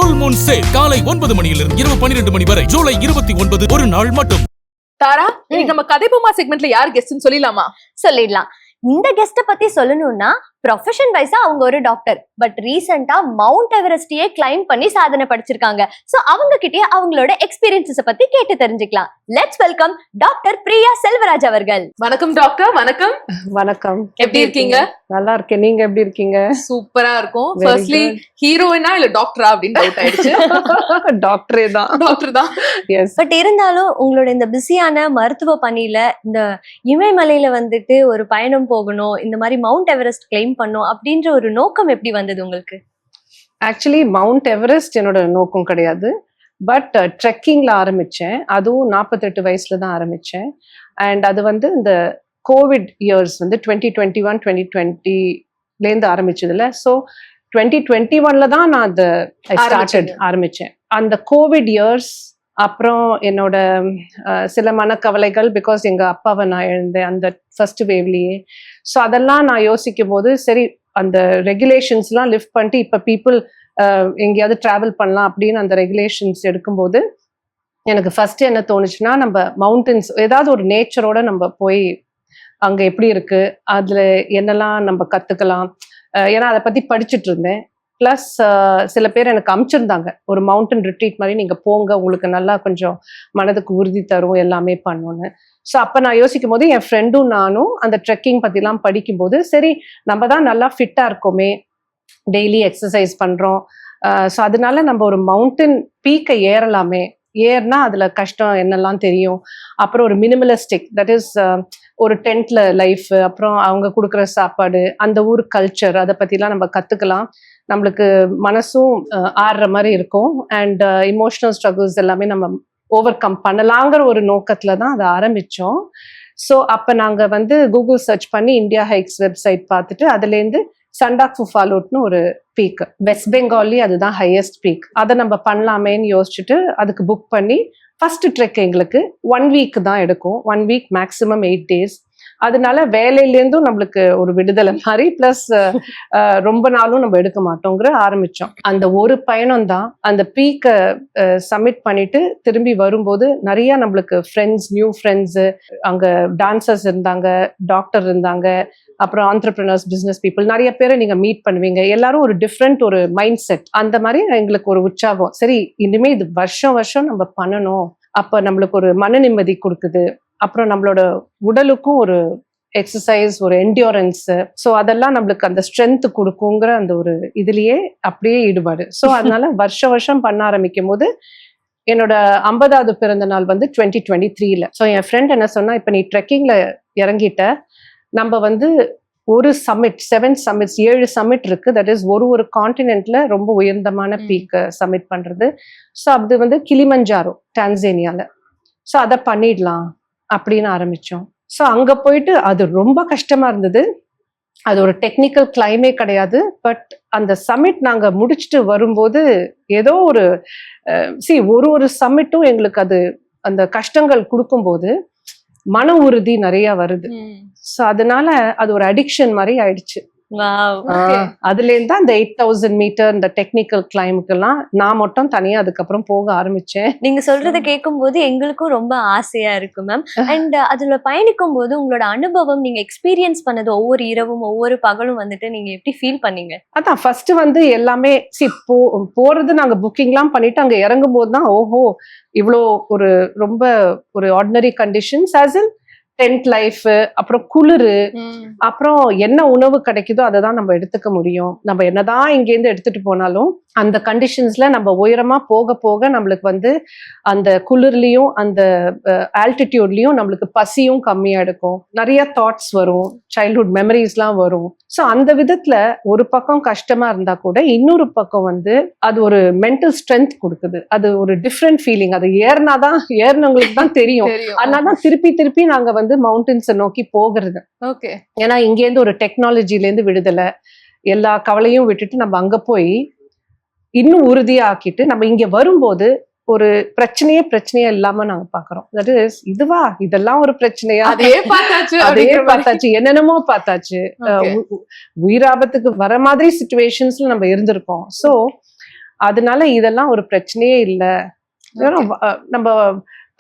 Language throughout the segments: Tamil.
ஃபுல் மூன் சேல் காலை 9 மணியிலிருந்து இரவு 12 மணி வரை ஜூலை 29 ஒரு நாள் மட்டும். தாரா, இன்னைக்கு நம்ம கதைப்போமா செக்மெண்ட்ல யார் கெஸ்ட்னு சொல்லிடலாமா? சொல்லிடலாம். இந்த கெஸ்ட பத்தி சொல்லணும்னா ப்ரொஃபஷன் வைஸா அவங்க ஒரு டாக்டர், பட் ரீசெண்டா மவுண்ட் எவரெஸ்டையே கிளைம் பண்ணி சாதனை படிச்சிருக்காங்க. சோ அவங்க கிட்டே அவங்களோட எக்ஸ்பீரியன்ஸஸ் பத்தி கேட்டு தெரிஞ்சுக்கலாம். Let's welcome doctor Priya Selvaraj அவர்கள். வணக்கம் டாக்டர். வணக்கம். வணக்கம். எப்படி இருக்கீங்க? நல்லா இருக்கேன். நீங்க எப்படி இருக்கீங்க? சூப்பரா இருக்கும். ஃபர்ஸ்ட்லி ஹீரோயினா இல்ல டாக்டரா அப்படின்னு டவுட் ஆயிடுச்சு. டாக்டரே தான். டாக்டர் தான். எஸ். பட் இருந்தாலும் உங்களோட இந்த பிஸியான மருத்துவ பணியில இந்த இமயமலையில வந்துட்டு ஒரு பயணம் போகணும், இந்த மாதிரி மவுண்ட் எவரெஸ்ட் கிளைம் பண்ணும் அப்படின்ற ஒரு நோக்கம் எப்படி வந்தது உங்களுக்கு? ஆக்சுவலி மவுண்ட் எவரெஸ்ட் என்னோட நோக்கம் கிடையாது. பட் ட்ரெக்கிங்ல ஆரம்பிச்சேன். அதுவும் 48 வயசுல தான் ஆரம்பிச்சேன். அண்ட் அது வந்து இந்த கோவிட் இயர்ஸ் வந்து 2021 2020லேருந்து ஆரம்பிச்சதுல. ஸோ 2021ல தான் நான் அந்த ஆரம்பிச்சேன். அந்த கோவிட் இயர்ஸ் அப்புறம் என்னோட சில மனக்கவலைகள், பிகாஸ் எங்க அப்பாவை நான் எழுந்தேன் அந்த ஃபர்ஸ்ட் வேவ்லயே. ஸோ அதெல்லாம் நான் யோசிக்கும் போது சரி, அந்த ரெகுலேஷன்ஸ்லாம் லிஃப்ட் பண்ணிட்டு இப்போ பீப்புள் எங்கேயாவது டிராவல் பண்ணலாம் அப்படின்னு அந்த ரெகுலேஷன்ஸ் எடுக்கும்போது எனக்கு ஃபர்ஸ்ட் என்ன தோணுச்சுன்னா, நம்ம மவுண்டன்ஸ் ஏதாவது ஒரு நேச்சரோட நம்ம போய் அங்கே எப்படி இருக்கு, அதில் என்னெல்லாம் நம்ம கற்றுக்கலாம். ஏன்னா அதை பற்றி படிச்சுட்டு இருந்தேன். ப்ளஸ் சில பேர் எனக்கு அனுப்பிச்சிருந்தாங்க, ஒரு மவுண்டன் ரிட்ரீட் மாதிரி நீங்கள் போங்க, உங்களுக்கு நல்லா கொஞ்சம் மனதுக்கு உறுதி தரும், எல்லாமே பண்ணணும்னு. ஸோ அப்போ நான் யோசிக்கும் போது என் ஃப்ரெண்டும் நானும் அந்த ட்ரெக்கிங் பற்றிலாம் படிக்கும்போது சரி, நம்ம தான் நல்லா ஃபிட்டாக இருக்கோமே, டெய்லி எக்ஸசைஸ் பண்ணுறோம், ஸோ அதனால நம்ம ஒரு மவுண்டன் பீக்கை ஏறலாமே, ஏறினா அதில் கஷ்டம் என்னெல்லாம் தெரியும். அப்புறம் ஒரு மினிமலிஸ்டிக், தட் இஸ் ஒரு டென்ட்ல லைஃப், அப்புறம் அவங்க கொடுக்குற சாப்பாடு, அந்த ஊர் கல்ச்சர், அதை பற்றிலாம் நம்ம கற்றுக்கலாம். நம்மளுக்கு மனசும் ஆடுற மாதிரி இருக்கும். அண்ட் இமோஷனல் ஸ்ட்ரகிள்ஸ் எல்லாமே நம்ம ஓவர் கம் பண்ணலாங்கிற ஒரு நோக்கத்துல தான் அதை ஆரம்பிச்சோம். ஸோ அப்போ நாங்கள் வந்து கூகுள் சர்ச் பண்ணி இந்தியா ஹைக்ஸ் வெப்சைட் பார்த்துட்டு அதுலேருந்து சண்டாக் ஃபுஃபாலோட்னு ஒரு பீக், வெஸ்ட் பெங்கால்லி அதுதான் ஹையஸ்ட் பீக், அதை நம்ம பண்ணலாமேன்னு யோசிச்சுட்டு அதுக்கு புக் பண்ணி ஃபர்ஸ்ட் ட்ரெக் எங்களுக்கு 1 வீக் தான் எடுக்கும். 1 வீக் மேக்ஸிமம் 8 days. அதனால வேலையிலேருந்தும் நம்மளுக்கு ஒரு விடுதலை மாதிரி, பிளஸ் ரொம்ப நாளும் நம்ம எடுக்க மாட்டோங்கிற ஆரம்பிச்சோம். அந்த ஒரு பயணம் தான். அந்த பீக்கை சப்மிட் பண்ணிட்டு திரும்பி வரும்போது நிறைய நம்மளுக்கு ஃப்ரெண்ட்ஸ், நியூ ஃப்ரெண்ட்ஸு, அங்கே டான்சர்ஸ் இருந்தாங்க, டாக்டர் இருந்தாங்க, அப்புறம் ஆண்டர்பிரினர்ஸ், பிஸ்னஸ் பீப்புள், நிறைய பேரை நீங்க மீட் பண்ணுவீங்க. எல்லாரும் ஒரு டிஃப்ரெண்ட் ஒரு மைண்ட் செட். அந்த மாதிரி எங்களுக்கு ஒரு உற்சாகம். சரி, இனிமே இது வருஷம் வருஷம் நம்ம பண்ணணும். அப்ப நம்மளுக்கு ஒரு மன நிம்மதி கொடுக்குது. அப்புறம் நம்மளோட உடலுக்கும் ஒரு எக்ஸசைஸ், ஒரு என்டியூரன்ஸ், ஸோ அதெல்லாம் நம்மளுக்கு அந்த ஸ்ட்ரென்த் கொடுக்குங்கிற அந்த ஒரு இதுலயே அப்படியே ஈடுபாடு. ஸோ அதனால வருஷம் வருஷம் பண்ண ஆரம்பிக்கும் போது என்னோட 50வது பிறந்த நாள் வந்து 2023ல. ஸோ என் ஃப்ரெண்ட் என்ன சொன்னா, இப்போ நீ ட்ரெக்கிங்ல இறங்கிட்ட, நம்ம வந்து ஒரு சமிட், 7 சமிட்ஸ், 7 சமிட் இருக்கு. தட் இஸ் ஒரு கான்டினென்ட்ல ரொம்ப உயர்ந்தமான பீக் சமிட் பண்றது. ஸோ அது வந்து கிளிமஞ்சாரோ, டான்சேனியால. ஸோ அதை பண்ணிடலாம் அப்படின்னு ஆரம்பிச்சோம். ஸோ அங்க போயிட்டு அது ரொம்ப கஷ்டமா இருந்தது. அது ஒரு டெக்னிக்கல் கிளைமே கிடையாது. பட் அந்த சமிட் நாங்க முடிச்சுட்டு வரும்போது ஏதோ ஒரு ஒரு சமிட்டும் எங்களுக்கு அது அந்த கஷ்டங்கள் கொடுக்கும்போது மன உறுதி நிறைய வருது. ஸோ அதனால அது ஒரு அடிக்ஷன் மாதிரி ஆயிடுச்சு. அதுல இருந்து அந்த 8000 மீட்டர் இந்த டெக்னிக்கல் கிளைமுக்கெல்லாம் நான் மட்டும் தனியா அதுக்கப்புறம் போக ஆரம்பிச்சேன். நீங்க சொல்றதை கேட்கும் போது எங்களுக்கும் ரொம்ப ஆசையா இருக்கு மேம். அண்ட் அதுல பயணிக்கும் போது உங்களோட அனுபவம், நீங்க எக்ஸ்பீரியன்ஸ் பண்ணது, ஒவ்வொரு இரவும் ஒவ்வொரு பகலும் வந்துட்டு நீங்க எப்படி ஃபீல் பண்ணீங்க? அதான் ஃபர்ஸ்ட் வந்து எல்லாமே போறது நாங்க புக்கிங்லாம் பண்ணிட்டு அங்க இறங்கும் போது தான் ஓஹோ, இவ்வளோ ஒரு ரொம்ப ஒரு ordinary conditions, as in tent life, அப்புறம் குளிரு, அப்புறம் என்ன உணவு கிடைக்குதோ அதை தான் நம்ம எடுத்துக்க முடியும். நம்ம என்னதான் இங்கேருந்து எடுத்துட்டு போனாலும் அந்த கண்டிஷன்ஸ்ல நம்ம உயரமா போக போக நம்மளுக்கு வந்து அந்த குளிர்லயும் அந்த ஆல்டிடியூட்லயும் நம்மளுக்கு பசியும் கம்மியா எடுக்கும். நிறைய தாட்ஸ் வரும், சைல்ட்ஹுட் மெமரிஸ்லாம் வரும். ஸோ அந்த விதத்துல ஒரு பக்கம் கஷ்டமா இருந்தா கூட இன்னொரு பக்கம் வந்து அது ஒரு மென்டல் ஸ்ட்ரென்த் கொடுக்குது. அது ஒரு டிஃப்ரெண்ட் ஃபீலிங். அது ஏறினவங்களுக்கு தான் தெரியும். அதனாலதான் திருப்பி திருப்பி நாங்க வந்து மவுண்டன்ஸை நோக்கி போகிறது. ஓகே. ஏன்னா இங்கேருந்து ஒரு டெக்னாலஜில இருந்து விடுதலை, எல்லா கவலையும் விட்டுட்டு நம்ம அங்க போய் இன்னும் உறுதியா ஆக்கிட்டு நம்ம இங்க வரும்போது ஒரு பிரச்சனையே இல்லாம நாங்க பாக்குறோம். தட் இஸ் இதுவா, இதெல்லாம் ஒரு பிரச்சனையா, அதே பார்த்தாச்சு, என்னென்னமோ பார்த்தாச்சு. உயிராபத்துக்கு வர மாதிரி சிச்சுவேஷன்ஸ்ல நம்ம இருந்திருக்கோம். ஸோ அதனால இதெல்லாம் ஒரு பிரச்சனையே இல்லை. நம்ம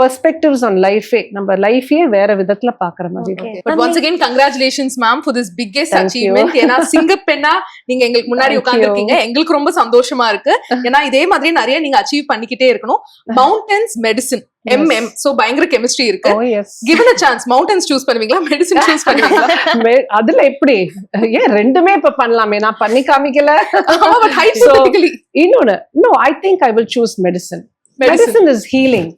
பெர்ஸ்பெக்டிவ்ஸ் ஆன் லைஃபே, நம்ம லைஃபே வேற விதத்துல பாக்குற மாதிரி. But once again congratulations ma'am for this biggest Thank achievement. ஏன்னா சிங்கப்பெண்ணா நீங்க எங்களுக்கு முன்னாடி உட்கார்ந்துருக்கீங்க, எங்களுக்கு ரொம்ப சந்தோஷமா இருக்கு. ஏன்னா இதே மாதிரி நிறைய நீங்க அச்சீவ் பண்ணிக்கிட்டே இருக்கணும். மவுண்டன்ஸ் மெடிசின் MM, சோ பயங்கர கெமிஸ்ட்ரி இருக்கு. given a chance mountains choose பண்ணுவீங்களா, மெடிசின் சூஸ் பண்ணுவீங்களா? அதுல எப்படி ஏன் ரெண்டுமே இப்ப பண்ணலாமே, நான் பண்ணி காமிக்கல. but hypothetically இன்னொன்னு, no, I think I will choose medicine. Medicine is healing.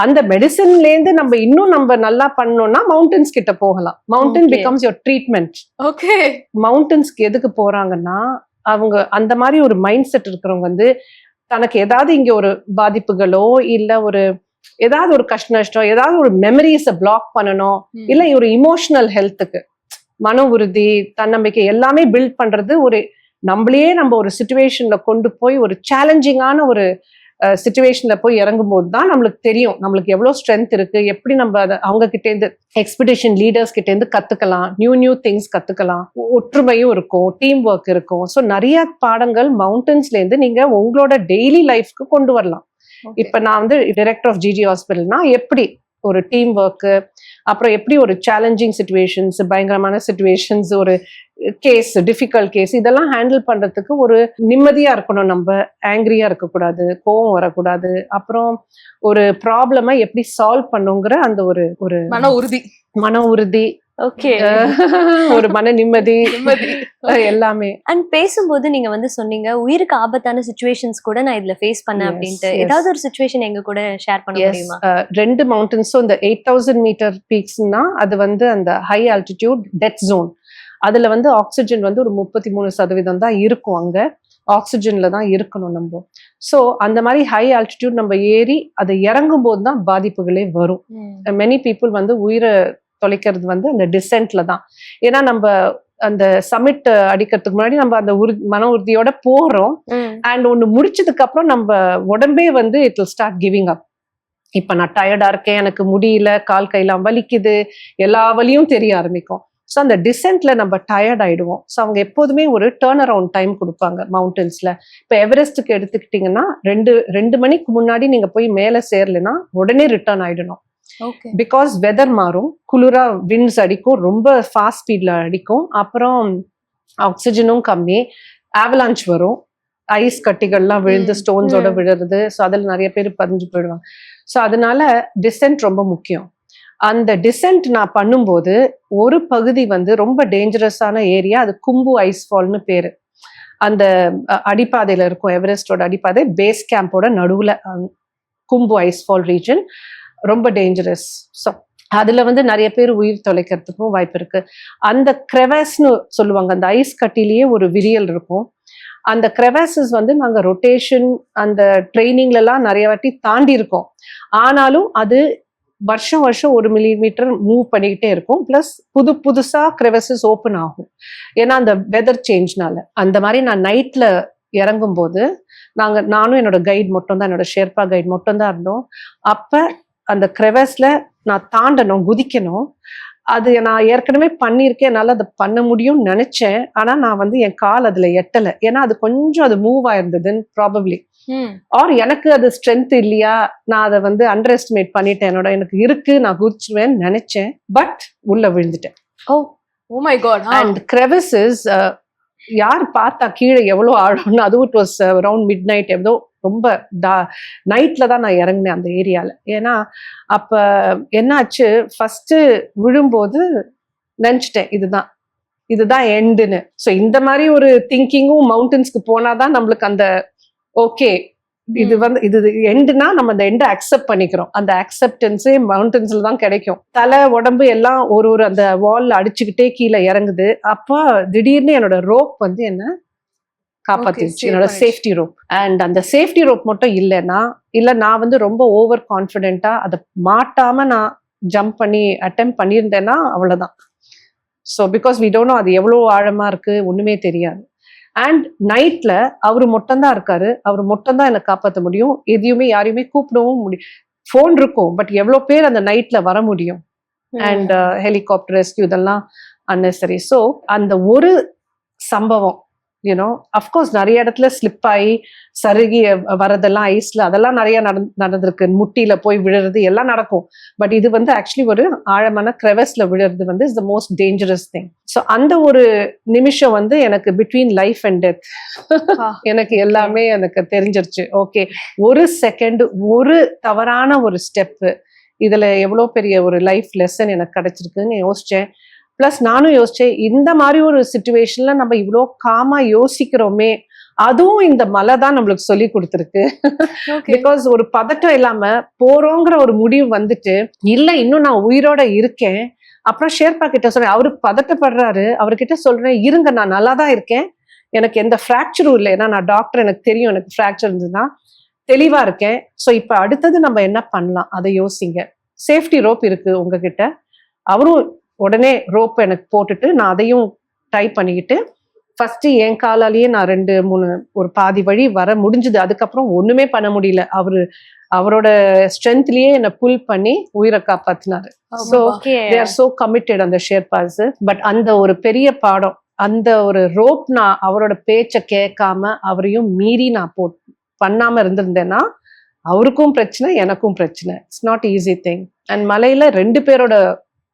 அந்த மெடிசன்ல இருந்து நம்ம இன்னும் நம்ம நல்லா பண்ணோம்னா மவுண்டன்ஸ் கிட்ட போகலாம். Mountain becomes your treatment. Okay. மவுண்டன்ஸ்க்கு எதுக்கு போறாங்கன்னா, அவங்க அந்த மாதிரி ஒரு மைண்ட் செட் இருக்கிறவங்க வந்து தனக்கு ஏதாவது இங்க ஒரு பாதிப்புகளோ இல்ல ஒரு ஏதாவது ஒரு நஷ்டம், ஏதாவது ஒரு மெமரிஸை பிளாக் பண்ணணும், இல்ல ஒரு இமோஷனல் ஹெல்த்துக்கு மன உறுதி, தன்னம்பிக்கை எல்லாமே பில்ட் பண்றது ஒரு நம்மளையே நம்ம ஒரு சிச்சுவேஷன்ல கொண்டு போய் ஒரு சேலஞ்சிங்கான ஒரு சிச்சுவேஷன்ல போய் இறங்கும் போது தான் நம்மளுக்கு தெரியும் நம்மளுக்கு எவ்வளவு ஸ்ட்ரென்த் இருக்கு, எப்படி நம்ம அதை அவங்க கிட்ட இருந்து எக்ஸ்பெடிஷன் லீடர்ஸ் கிட்ட இருந்து கத்துக்கலாம், நியூ திங்ஸ் கத்துக்கலாம், ஒற்றுமையும் இருக்கும், டீம் ஒர்க் இருக்கும். ஸோ நிறைய பாடங்கள் மவுண்டன்ஸ்ல இருந்து நீங்க உங்களோட டெய்லி லைஃப்க்கு கொண்டு வரலாம். இப்ப நான் வந்து டைரக்டர் ஆஃப் ஜிஜி ஹாஸ்பிட்டல்னா எப்படி ஒரு டீம் ஒர்க்கு, அப்புறம் எப்படி ஒரு சேலஞ்சிங் சிச்சுவேஷன்ஸ், பயங்கரமான சிச்சுவேஷன்ஸ், ஒரு கேஸ், டிஃபிகல்ட் கேஸ், இதெல்லாம் ஹேண்டில் பண்றதுக்கு ஒரு நிம்மதியா இருக்கணும். நம்ம ஆங்கிரியா இருக்கக்கூடாது, கோவம் வரக்கூடாது, அப்புறம் ஒரு ப்ராப்ளமை எப்படி சால்வ் பண்ணுங்கிற அந்த ஒரு மன உறுதி, ஓகே, ஒரு மன நிம்மதி எல்லாமே. அண்ட் பேசும்போது நீங்க வந்து சொன்னீங்க உயிருக்கு ஆபத்தான சிச்சுவேஷன்ஸ் கூட நான் இதுல ஃபேஸ் பண்ணேன் அப்படின்ட்டு. ஏதாவது ஒரு சிச்சுவேஷன் எங்க கூட ஷேர் பண்ண முடியுமா? ரெண்டு மவுண்டன்ஸும் இந்த 8000 மீட்டர் பீக்ஸ்னா அது வந்து அந்த ஹை ஆல்டிடியூட் டெத் ஜோன். அதுல வந்து ஆக்சிஜன் வந்து ஒரு 33% தான் இருக்கும், அங்க ஆக்சிஜன்ல தான் இருக்கணும் நம்ம. ஸோ அந்த மாதிரி ஹை ஆல்டிடியூட் நம்ம ஏறி அதை இறங்கும் போது தான் பாதிப்புகளே வரும். மெனி பீப்புள் வந்து உயிரை தொலைக்கிறது வந்து அந்த டிசென்ட்ல தான். ஏன்னா நம்ம அந்த சமிட் அடிக்கிறதுக்கு முன்னாடி நம்ம அந்த மன உறுதியோட போறோம், அண்ட் ஒண்ணு முடிச்சதுக்கு அப்புறம் நம்ம உடம்பே வந்து it will start giving up. இப்ப நான் டயர்டா இருக்கேன், எனக்கு முடியல, கால் கையெல்லாம் வலிக்குது, எல்லா வலியும் தெரிய ஆரம்பிக்கும். ஸோ அந்த டிசென்ட்ல நம்ம டயர்ட் ஆயிடுவோம். ஸோ அவங்க எப்போதுமே ஒரு டேர்ன் அரவுண்ட் டைம் கொடுப்பாங்க மவுண்டன்ஸ்ல. இப்போ எவரெஸ்ட்டுக்கு எடுத்துக்கிட்டீங்கன்னா 2 மணிக்கு முன்னாடி நீங்க போய் மேலே சேரலைன்னா உடனே ரிட்டர்ன் ஆயிடணும். பிகாஸ் வெதர் மாறும், குளிரா விண்ட்ஸ் அடிக்கும், ரொம்ப ஃபாஸ்ட் ஸ்பீட்ல அடிக்கும், அப்புறம் ஆக்சிஜனும் கம்மி, ஆவலான்ச் வரும், ஐஸ் கட்டிகள்லாம் விழுந்து ஸ்டோன்ஸோட விழுறது. ஸோ அதில் நிறைய பேர் பதிஞ்சு போயிடுவாங்க. ஸோ அதனால டிசென்ட் ரொம்ப முக்கியம். அந்த டிசென்ட் நான் பண்ணும்போது ஒரு பகுதி வந்து ரொம்ப டேஞ்சரஸான ஏரியா, அது கும்பு ஐஸ் ஃபால்னு பேரு. அந்த அடிப்பாதையில இருக்கும், எவரெஸ்டோட அடிப்பாதை, பேஸ் கேம்போட நடுவுல கும்பு ஐஸ் ஃபால் ரீஜன் ரொம்ப டேஞ்சரஸ். ஸோ அதுல வந்து நிறைய பேர் உயிர் தொலைக்கிறதுக்கும் வாய்ப்பு இருக்கு. அந்த கிரெவாஸ்னு சொல்லுவாங்க, அந்த ஐஸ் கட்டிலேயே ஒரு விரியல் இருக்கும். அந்த கிரெவாசஸ் வந்து நாங்க ரொட்டேஷன் அந்த ட்ரைனிங்ல எல்லாம் நிறைய வாட்டி தாண்டி இருக்கோம். ஆனாலும் அது வருஷம் 1 மில்லிமீட்டர் மூவ் பண்ணிக்கிட்டே இருக்கும். பிளஸ் புதுசா கிரெவாசஸ் ஓப்பன் ஆகும், ஏன்னா அந்த வெதர் சேஞ்ச்னால. அந்த மாதிரி நான் நைட்ல இறங்கும் போது நானும் என்னோட கைட் மட்டும் தான், என்னோட ஷெர்பா கைட் மட்டும் தான் இருந்தோம். அப்ப அந்த கிரெவாஸ்ல நான் தாண்டணும், குதிக்கணும். அது நான் ஏற்கனவே பண்ணியிருக்கேன், என்னால அதை பண்ண முடியும்னு நினைச்சேன். ஆனா நான் வந்து என் கால் அதுல எட்டல, ஏன்னா அது கொஞ்சம் அது மூவ் ஆயிருந்ததுன்னு ப்ராபப்ளி. ஆர் எனக்கு அது ஸ்ட்ரென்த் இல்லையா, நான் அதை வந்து அண்டர் எஸ்டிமேட் பண்ணிட்டேன். எனக்கு இருக்கு, நான் குதிச்சுவேன்னு நினைச்சேன், பட் உள்ள விழுந்துட்டேன். Oh my God. And crevasses யார் பார்த்தா கீழே எவ்வளவு ஆழம்னு, அதுவும் it was around midnight, எவ்வளோ ரொம்ப நைட்ல தான் நான் இறங்கினேன் அந்த ஏரியால. ஏன்னா அப்ப என்னாச்சு, ஃபர்ஸ்ட் விழும்போது நினைச்சிட்டேன் இதுதான் எண்டுன்னு. ஸோ இந்த மாதிரி ஒரு திங்கிங்கும் மவுண்டன்ஸ்க்கு போனாதான் நம்மளுக்கு அந்த ஓகே இது எண்டுனா நம்ம அந்த எண்டை அக்செப்ட் பண்ணிக்கிறோம். அந்த அக்செப்டன்ஸே மவுண்டன்ஸ்ல தான் கிடைக்கும். தலை உடம்பு எல்லாம் ஒரு அந்த வால்ல அடிச்சுக்கிட்டே கீழே இறங்குது. அப்போ திடீர்னு என்னோட ரோப் வந்து என்ன காப்பாத்திடுச்சு, என்னோட சேஃப்டி ரோப். அண்ட் அந்த சேஃப்டி ரோப் மட்டும் இல்ல நான் வந்து ரொம்ப ஓவர் கான்ஃபிடென்ட்டா அதை மாட்டாம நான் ஜம்ப் பண்ணி அட்டெம்ப்ட் பண்ணியிருந்தேன்னா அவ்வளவுதான். So because we don't know அது எவ்வளவு ஆழமா இருக்கு, ஒண்ணுமே தெரியாது. அண்ட் நைட்ல அவரு மட்டும் தான் இருக்காரு, அவரு மட்டும் தான் என்னை காப்பாற்ற முடியும். எதையுமே யாரையுமே கூப்பிடவும் முடியும். போன் இருக்கும், பட் எவ்வளவு பேர் அந்த நைட்ல வர முடியும்? அண்ட் ஹெலிகாப்டர் ரெஸ்கியூ இதெல்லாம் அன்னெசரி. ஸோ அந்த ஒரு சம்பவம் யூனோ அஃப்கோர்ஸ் நிறைய இடத்துல ஸ்லிப் ஆகி சருகி வரதெல்லாம் ஐஸ்ல அதெல்லாம் நிறைய நடந்திருக்கு. முட்டியில போய் விழுறது எல்லாம் நடக்கும். பட் இது வந்து ஆக்சுவலி ஒரு ஆழமான கிரெவஸ்ல விழுறது வந்து is the most dangerous thing. So அந்த ஒரு நிமிஷம் வந்து எனக்கு பிட்வீன் லைஃப் அண்ட் டெத் எனக்கு எல்லாமே எனக்கு தெரிஞ்சிருச்சு. ஓகே, ஒரு செகண்ட் ஒரு தவறான ஒரு ஸ்டெப்பு இதுல எவ்வளோ பெரிய ஒரு லைஃப் லெசன் எனக்கு கிடைச்சிருக்குன்னு யோசிச்சேன். பிளஸ் நானும் யோசிச்சேன், இந்த மாதிரி ஒரு சிச்சுவேஷன்ல நம்ம இவ்வளோ காமா யோசிக்கிறோமே, அதுவும் இந்த மலை தான் நம்மளுக்கு சொல்லி கொடுத்துருக்கு. பிகாஸ் ஒரு பதட்டம் இல்லாம போறோங்கிற ஒரு முடிவு வந்துட்டு, இல்ல இன்னும் நான் உயிரோட இருக்கேன். அப்புறம் ஷேர்பா கிட்ட சொல்றேன், அவரு பதட்டப்படுறாரு, அவர்கிட்ட சொல்றேன், இருங்க நான் நல்லா தான் இருக்கேன், எனக்கு எந்த ஃப்ராக்சரும் இல்லை, ஏன்னா நான் டாக்டர், எனக்கு தெரியும் எனக்கு ஃப்ராக்சர் இருந்ததுன்னா தெளிவா இருக்கேன். ஸோ இப்ப அடுத்தது நம்ம என்ன பண்ணலாம் அதை யோசிங்க. சேஃப்டி ரோப் இருக்கு உங்ககிட்ட. அவரும் உடனே ரோப் எனக்கு போட்டுட்டு நான் அதையும் டை பண்ணிக்கிட்டு ஃபர்ஸ்ட் என் காலாலேயே நான் 2-3 ஒரு பாதி வழி வர முடிஞ்சுது. அதுக்கப்புறம் ஒண்ணுமே பண்ண முடியல. அவரோட ஸ்ட்ரென்த்லயே என்னை புல் பண்ணி உயிரை காப்பாத்தினாரு. So they are so committed அந்த ஷேர்பாஸ். பட் அந்த ஒரு பெரிய பாடம், அந்த ஒரு ரோப் நான் அவரோட பேச்சை கேட்காம அவரையும் மீறி நான் பண்ணாம இருந்திருந்தேன்னா அவருக்கும் பிரச்சனை, எனக்கும் பிரச்சனை. It's not easy thing. And மலையில 2 பேரோட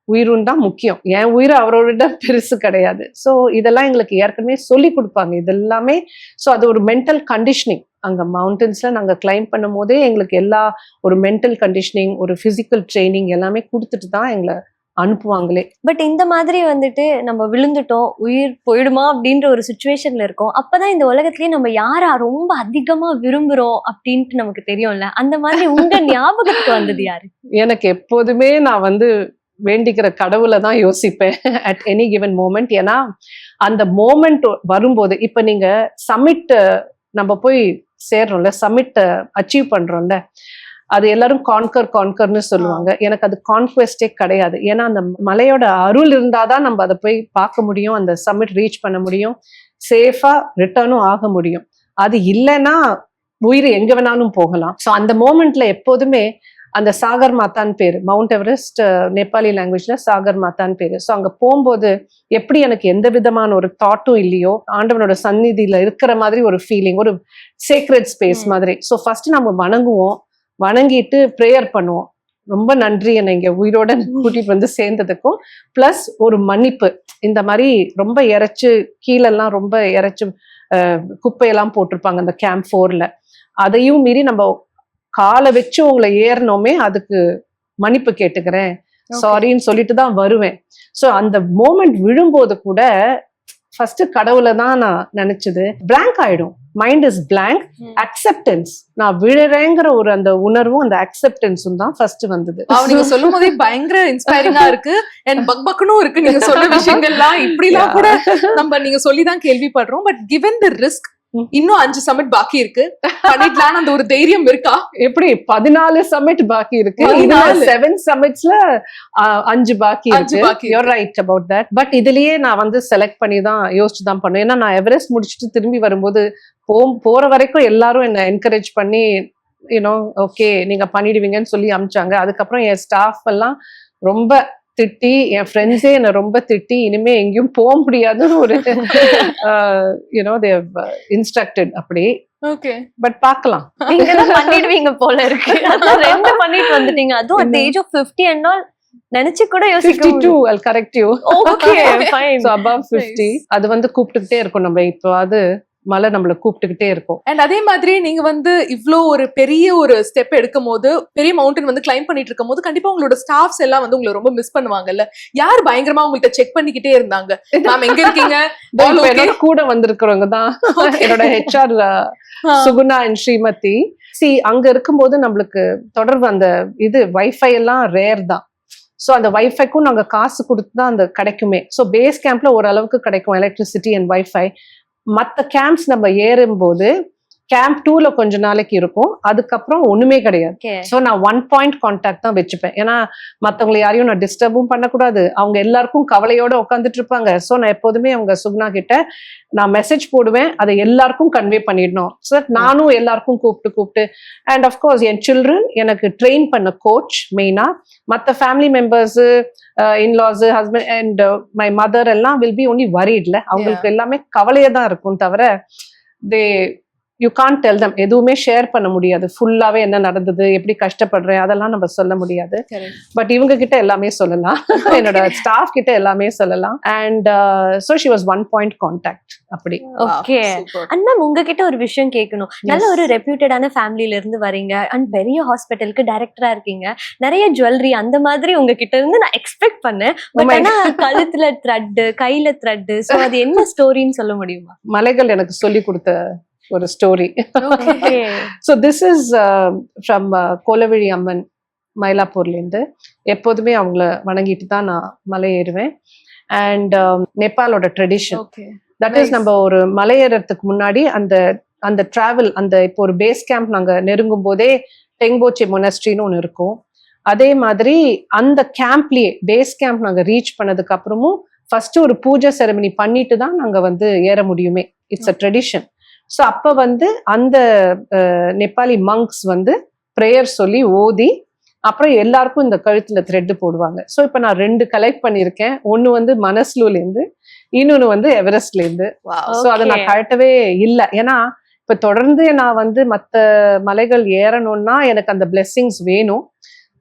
உயிரும் தான் முக்கியம். என் உயிர் அவரோட பெருசு கிடையாது. ஸோ இதெல்லாம் எங்களுக்கு ஏற்கனவே சொல்லி கொடுப்பாங்க இதெல்லாமே. ஸோ அது ஒரு மென்டல் கண்டிஷனிங். அங்க மவுண்டன்ஸ்ல நாங்க கிளைம் பண்ணும் போதே எங்களுக்கு எல்லா ஒரு மென்டல் கண்டிஷனிங், ஒரு பிசிக்கல் ட்ரைனிங் எல்லாமே கொடுத்துட்டு தான் எங்களை அனுப்புவாங்களே. பட் இந்த மாதிரி வந்துட்டு நம்ம விழுந்துட்டோம், உயிர் போயிடுமா அப்படின்ற ஒரு சுச்சுவேஷன்ல இருக்கோம். அப்பதான் இந்த உலகத்திலேயே நம்ம யாரா ரொம்ப அதிகமா விரும்புறோம் அப்படின்ட்டு நமக்கு தெரியும்ல. அந்த மாதிரி உங்க ஞாபகத்துக்கு வந்தது யாரு? எனக்கு எப்போதுமே நான் வந்து வேண்டிக்கிற கடவுளை தான் யோசிப்பேன் அட் எனி கிவன் மோமெண்ட். ஏன்னா அந்த மோமெண்ட் வரும்போது, இப்ப நீங்க சமிட் நம்ம போய் சேர்றோம்ல, சமிட் அச்சீவ் பண்றோம்ல, அது எல்லாரும் கான்கர்னு சொல்லுவாங்க. எனக்கு அது கான்குவெஸ்டே கிடையாது. ஏன்னா அந்த மலையோட அருள் இருந்தாதான் நம்ம அதை போய் பார்க்க முடியும், அந்த சமிட் ரீச் பண்ண முடியும், சேஃபா ரிட்டர்னும் ஆக முடியும். அது இல்லைன்னா உயிர் எங்க வேணாலும் போகலாம். ஸோ அந்த மோமெண்ட்ல எப்போதுமே அந்த சாகர் மாதான் பேரு, மவுண்ட் எவரெஸ்ட் நேபாளி லாங்குவேஜ்ல சாகர் மாதான் பேரு. ஸோ அங்க போகும்போது எப்படி எனக்கு எந்த விதமான ஒரு தாட்டும் இல்லையோ, ஆண்டவனோட சந்நிதியில இருக்கிற மாதிரி ஒரு ஃபீலிங், ஒரு சேக்ரெட் ஸ்பேஸ் மாதிரி. ஸோ ஃபர்ஸ்ட் நம்ம வணங்குவோம், வணங்கிட்டு ப்ரேயர் பண்ணுவோம். ரொம்ப நன்றி என்னை இங்க உயிரோட கூட்டிட்டு வந்து சேர்ந்ததுக்கும். பிளஸ் ஒரு மன்னிப்பு. இந்த மாதிரி ரொம்ப இறைச்சு கீழெல்லாம் ரொம்ப இறைச்சு குப்பையெல்லாம் போட்டிருப்பாங்க அந்த கேம்ப் 4ல. அதையும் மீறி நம்ம காலை வச்சு உங்களை ஏறணுமே, அதுக்கு மன்னிப்பு கேட்டுக்கிறேன், சாரின்னு சொல்லிட்டு தான் வருவேன். ஸோ அந்த மோமெண்ட் விழும்போது கூட ஃபர்ஸ்ட் கடவுளை தான் நான் நினைச்சது. பிளாங்க் ஆயிடும், மைண்ட் இஸ் பிளாங்க். அக்செப்டன்ஸ், நான் விழுறேங்கிற ஒரு அந்த உணர்வும் அந்த அக்செப்டன்ஸும் தான் ஃபர்ஸ்ட் வந்தது. நீங்க சொல்லும் போதே பயங்கர இன்ஸ்பைரிங்கா இருக்கு. அண்ட் பக்பக்கனும் இருக்கு. நீங்க சொல்ற விஷயங்கள்லாம் இப்படிலாம் கூட நம்ம நீங்க சொல்லிதான் கேள்விப்படுறோம். பட் கிவன் தி ரிஸ்க், இன்னும் 5 சமிட் பாக்கி இருக்கு, பண்ணிடலாம் அந்த ஒரு தைரியம் இருக்கா? எப்படி 14 சமிட் பாக்கி இருக்கு, 7 சமிட்ஸ்ல 5 பாக்கி இருக்கு. You are right about that. But இதுலயே நான் வந்து செலக்ட் பண்ணி தான் யோசிச்சு தான் பண்ணுவேன். ஏன்னா நான் எவரெஸ்ட் முடிச்சுட்டு திரும்பி வரும்போது போற வரைக்கும் எல்லாரும் என்ன என்கரேஜ் பண்ணி யூனோ ஓகே நீங்க பண்ணிடுவீங்கன்னு சொல்லி அமிச்சாங்க. அதுக்கப்புறம் என் ஸ்டாஃப் எல்லாம் ரொம்ப திட்டி, என் ஃப்ரெண்ட்ஸே என்ன ரொம்ப திட்டி, இனிமே எங்கேயும் போக முடியாதுன்னு ஒரு யூனோ தே இன்ஸ்ட்ரக்டட் அப்படி. ஓகே, பட் பார்க்கலாம். நீங்க தான் பண்ணிடுவீங்க போல இருக்கு. அதான் 2 பண்ணிட்டு வந்துட்டீங்க, அதுவும் at the age of 50 and all. நினைச்சு கூட யோசிக்க 52. I'll correct you. Okay, fine. So above 50. அது வந்து கூப்பிட்டுக்கிட்டே இருக்கும். நம்ம இப்போ அது மலை நம்மள கூப்பிட்டுக்கிட்டே இருக்கும். அண்ட் அதே மாதிரி நீங்க வந்து இவ்ளோ ஒரு பெரிய ஒரு ஸ்டெப் எடுக்கும் போது, பெரிய மவுண்டன் வந்து கிளைம் பண்ணிட்டு இருக்கும் போது, கண்டிப்பா உங்களோட ஸ்டாஃப்ஸ் எல்லாம் வந்து உங்களை ரொம்ப மிஸ் பண்ணுவாங்கல்ல. யார் பயங்கரமா உங்கள்ட்ட செக் பண்ணிக்கிட்டே இருந்தாங்க, நாம எங்க இருக்கீங்க? என்னோட கூட வந்திருக்கிறவங்க தான் என்னோட HR சுகுணா அண்ட் ஸ்ரீமதி. அங்க இருக்கும்போது நம்மளுக்கு தொடர்பு அந்த இது வைஃபை எல்லாம் ரேர் தான். ஸோ அந்த வைஃபைக்கும் நாங்க காசு கொடுத்து தான் அந்த கிடைக்குமே. ஸோ பேஸ் கேம்ப்ல ஓரளவுக்கு கிடைக்கும் எலக்ட்ரிசிட்டி அண்ட் வைஃபை. மற்ற கேம்ப்ஸ் நம்ம ஏறும்போது கேம்ப் 2ல கொஞ்ச நாளைக்கு இருக்கும், அதுக்கப்புறம் ஒண்ணுமே கிடையாது. Okay. ஸோ நான் 1 பாயிண்ட் கான்டாக்ட் தான் வச்சுப்பேன். ஏன்னா மற்றவங்களை யாரையும் நான் டிஸ்டர்பும் பண்ணக்கூடாது, அவங்க எல்லாருக்கும் கவலையோட உட்காந்துட்டு இருப்பாங்க. ஸோ நான் எப்போதுமே அவங்க சுகுணா கிட்ட நான் மெசேஜ் போடுவேன், அதை எல்லாருக்கும் கன்வே பண்ணிடணும். ஸோ நானும் எல்லாருக்கும் கூப்பிட்டு அண்ட் அஃப்கோர்ஸ் என் சில்ட்ரன் எனக்கு ட்ரெயின் பண்ண கோச் மெயினா, மற்ற family members, in-laws, husband and my mother எல்லாம் வில் பி ஒன்லி வரிட்ல. அவங்களுக்கு எல்லாமே கவலையே தான் இருக்கும் தவிர they you can't tell them, எதுவுமே ஷேர் பண்ண முடியாது. ஃபுல்லாவே என்ன நடந்தது, எப்படி கஷ்டப்படுறேன், அதெல்லாம் நம்ம சொல்ல முடியாது. பட் இவங்க கிட்ட எல்லாமே சொல்லலாம், என்னோட ஸ்டாஃப் கிட்ட எல்லாமே சொல்லலாம். And so she was 1 point contact அப்படி. ஓகே. அண்ட் மேம் உங்ககிட்ட ஒரு விஷயம் கேட்கணும். நல்ல ஒரு ரெப்யூட்டடான ஃபேமிலில இருந்து வரீங்க அண்ட் பெரிய ஹாஸ்பிட்டலுக்கு டைரக்டரா இருக்கீங்க, நிறைய ஜுவல்லரி அந்த மாதிரி உங்ககிட்ட இருந்து நான் எக்ஸ்பெக்ட் பண்ணேன். பட் ஆனா கழுத்துல த்ரெட், கையில த்ரெட், சோ அது என்ன ஸ்டோரின்னு சொல்ல முடியுமா? மலைகள் எனக்கு சொல்லி கொடுத்த ஒரு story. So this is from Kolavizhi Amman, மயிலாப்பூர்லேருந்து. எப்போதுமே அவங்கள வணங்கிட்டு தான் நான் மலை ஏறுவேன். அண்ட் நேபாளோட ட்ரெடிஷன் தட் இஸ், நம்ம ஒரு மலை ஏறதுக்கு முன்னாடி அந்த அந்த டிராவல், அந்த இப்போ ஒரு பேஸ் கேம்ப் நாங்கள் நெருங்கும் போதே டெங்போச்சே மொனஸ்ட்ரின்னு ஒன்று இருக்கும். அதே மாதிரி அந்த கேம்ப்லயே பேஸ் கேம்ப் நாங்கள் ரீச் பண்ணதுக்கு அப்புறமும் ஃபர்ஸ்ட் ஒரு பூஜை செரமனி பண்ணிட்டு தான் நாங்கள் வந்து ஏற முடியுமே. It's a tradition. ஸோ அப்போ வந்து அந்த நேபாளி மங்க்ஸ் வந்து ப்ரேயர் சொல்லி ஓதி அப்புறம் எல்லாருக்கும் இந்த கழுத்துல த்ரெட் போடுவாங்க. ஸோ இப்போ நான் 2 கலெக்ட் பண்ணியிருக்கேன். ஒன்று வந்து மனஸ்லூலேருந்து, இன்னொன்று வந்து எவரெஸ்ட்லேருந்து. ஸோ அதை நான் கழட்டவே இல்லை. ஏன்னா இப்போ தொடர்ந்து நான் வந்து மற்ற மலைகள் ஏறணும்னா எனக்கு அந்த பிளெஸ்ஸிங்ஸ் வேணும்.